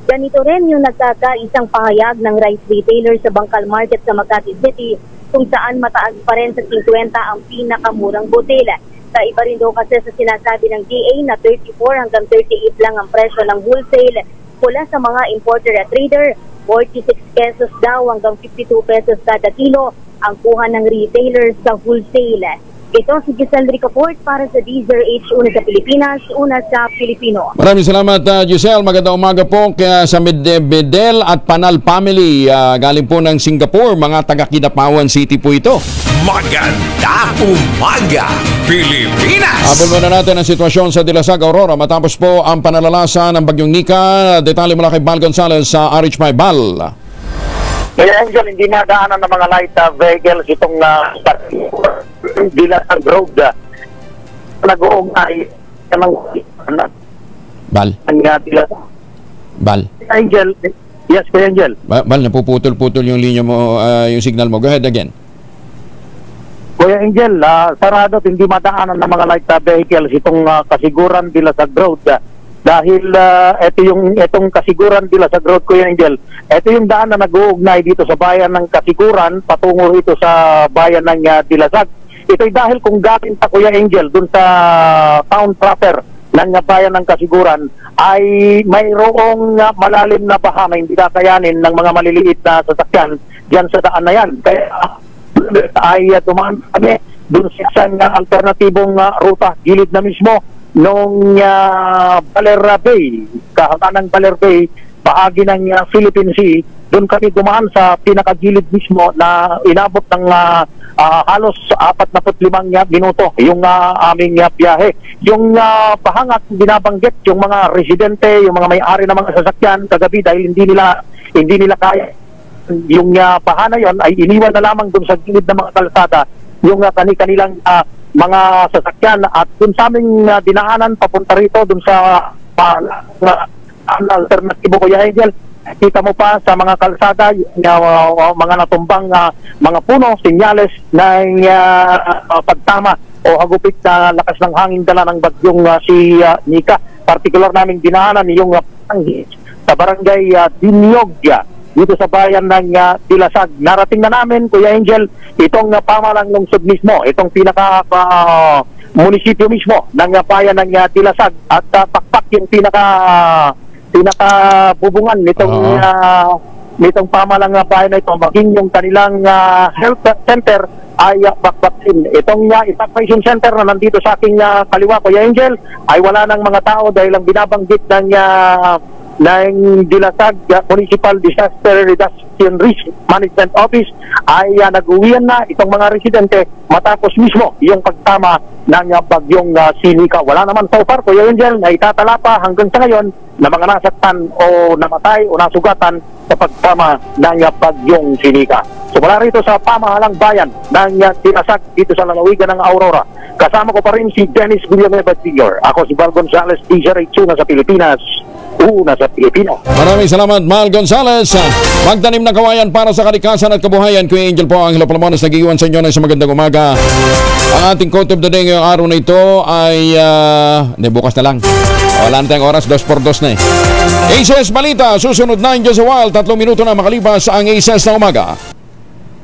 Ganito rin yung nagkakaisang pahayag ng rice retailer sa Bangkal Market sa Makati City, kung saan mataas pa rin sa 50 ang pinakamurang butil. Iba rin daw kasi sa sinasabi ng DA na 34 hanggang 38 lang ang presyo ng wholesale. Mula sa mga importer at trader, 46 pesos daw hanggang 52 pesos kada kilo ang kuha ng retailer sa wholesale. Ito si Giselle Ricaport para sa DZRH, una sa Pilipinas, una sa Pilipino. Maraming salamat, Giselle. Magandang umaga po kaya sa Bedel at Panal family. Galing po ng Singapore, mga taga Kidapawan City po ito. Maganda umaga, Pilipinas! Habol muna natin ang sitwasyon sa Dilasag, Aurora matapos po ang panalalasan ng Bagyong Nika. Detalye mula kay Bal Gonzales sa RH5 Bal. Kaya Angel, hindi nadaanan ng mga light vehicles itong Dilasag Road. Nag-uungay ng Bal. Bal. Angel. Yes, Kuya Angel. Bal, napuputol-putol yung linya mo, yung signal mo. Go ahead again. Kuya Angel, sarado at hindi madaanan ng mga light vehicles itong Kasiguran Dilasag Road. Dahil itong Kasiguran Dilasag Road, Kuya Angel, ito yung daan na nag-uugnay dito sa bayan ng Kasiguran patungo ito sa bayan ng Dilasag. Ito'y dahil kung galing pa, Kuya Angel, dun sa town proper ng bayan ng Kasiguran, ay mayroong malalim na baha na hindi kakayanin ng mga maliliit na sasakyan dyan sa daan na yan. Kaya ay dumaan kami dun sa isang alternatibong ruta, gilid na mismo nung Baler Bay, kahanan ng Baler Bay, bahagi ng Philippine Sea. Doon kami dumaan sa pinakagilid mismo na inabot ng halos 45 minuto yung aming biyahe. Yung pahangat binabanggit yung mga residente, yung mga may-ari ng mga sasakyan kagabi dahil hindi nila kaya. Yung paha na yon ay iniwan na lamang doon sa gilid ng mga kalsada yung kanilang mga sasakyan at doon sa aming dinaanan papunta rito doon sa alternatibo, Kuya Angel. Kita mo pa sa mga kalsada mga natumbang mga puno, sinyales ng pagtama o hagupit na lakas ng hangin dala ng bagyong si Nika. Partikular naming dinaanan yung sa barangay Dinyogya dito sa bayan ng Dilasag. Narating na namin, Kuya Angel, itong pamalang lungsod mismo, itong pinaka munisipyo mismo ng bayan ng Dilasag at pakpak yung pinaka-bubungan nitong pamalang bayan na ito, maging yung kanilang health center ay bakbakin. Itong evacuation center na nandito sa aking kaliwa, Kuya Angel, ay wala ng mga tao dahil ang binabanggit ng Dilasag Municipal Disaster Reduction Risk Management Office ay nag-uwian na itong mga residente matapos mismo yung pagtama ng bagyong Sinika. Wala naman so far, Kuya Angel, na itatala pa hanggang sa ngayon na mga nasaktan o namatay o nasugatan sa pagtama ng bagyong Sinika. So mula rito sa pamahalang bayan ng Dilasag dito sa lalawigan ng Aurora, kasama ko pa rin si Dennis Villanueva Jr. Ako si Val Gonzales, DJ na sa Pilipinas, una sa Pilipino. Maraming salamat, Mal Gonzales. Magtanim ng kawayan para sa kalikasan at kabuhayan. Kuya Angel po ang Hilo Palamones, nag-iwan sa inyo na sa magandang umaga. Ang ating quote of the day ngayong araw na ito ay bukas na lang. Wala na tayong oras, 2x2 na eh. ACS Balita, susunod na in just a while, 3 minuto na makalipas ang ACS na umaga.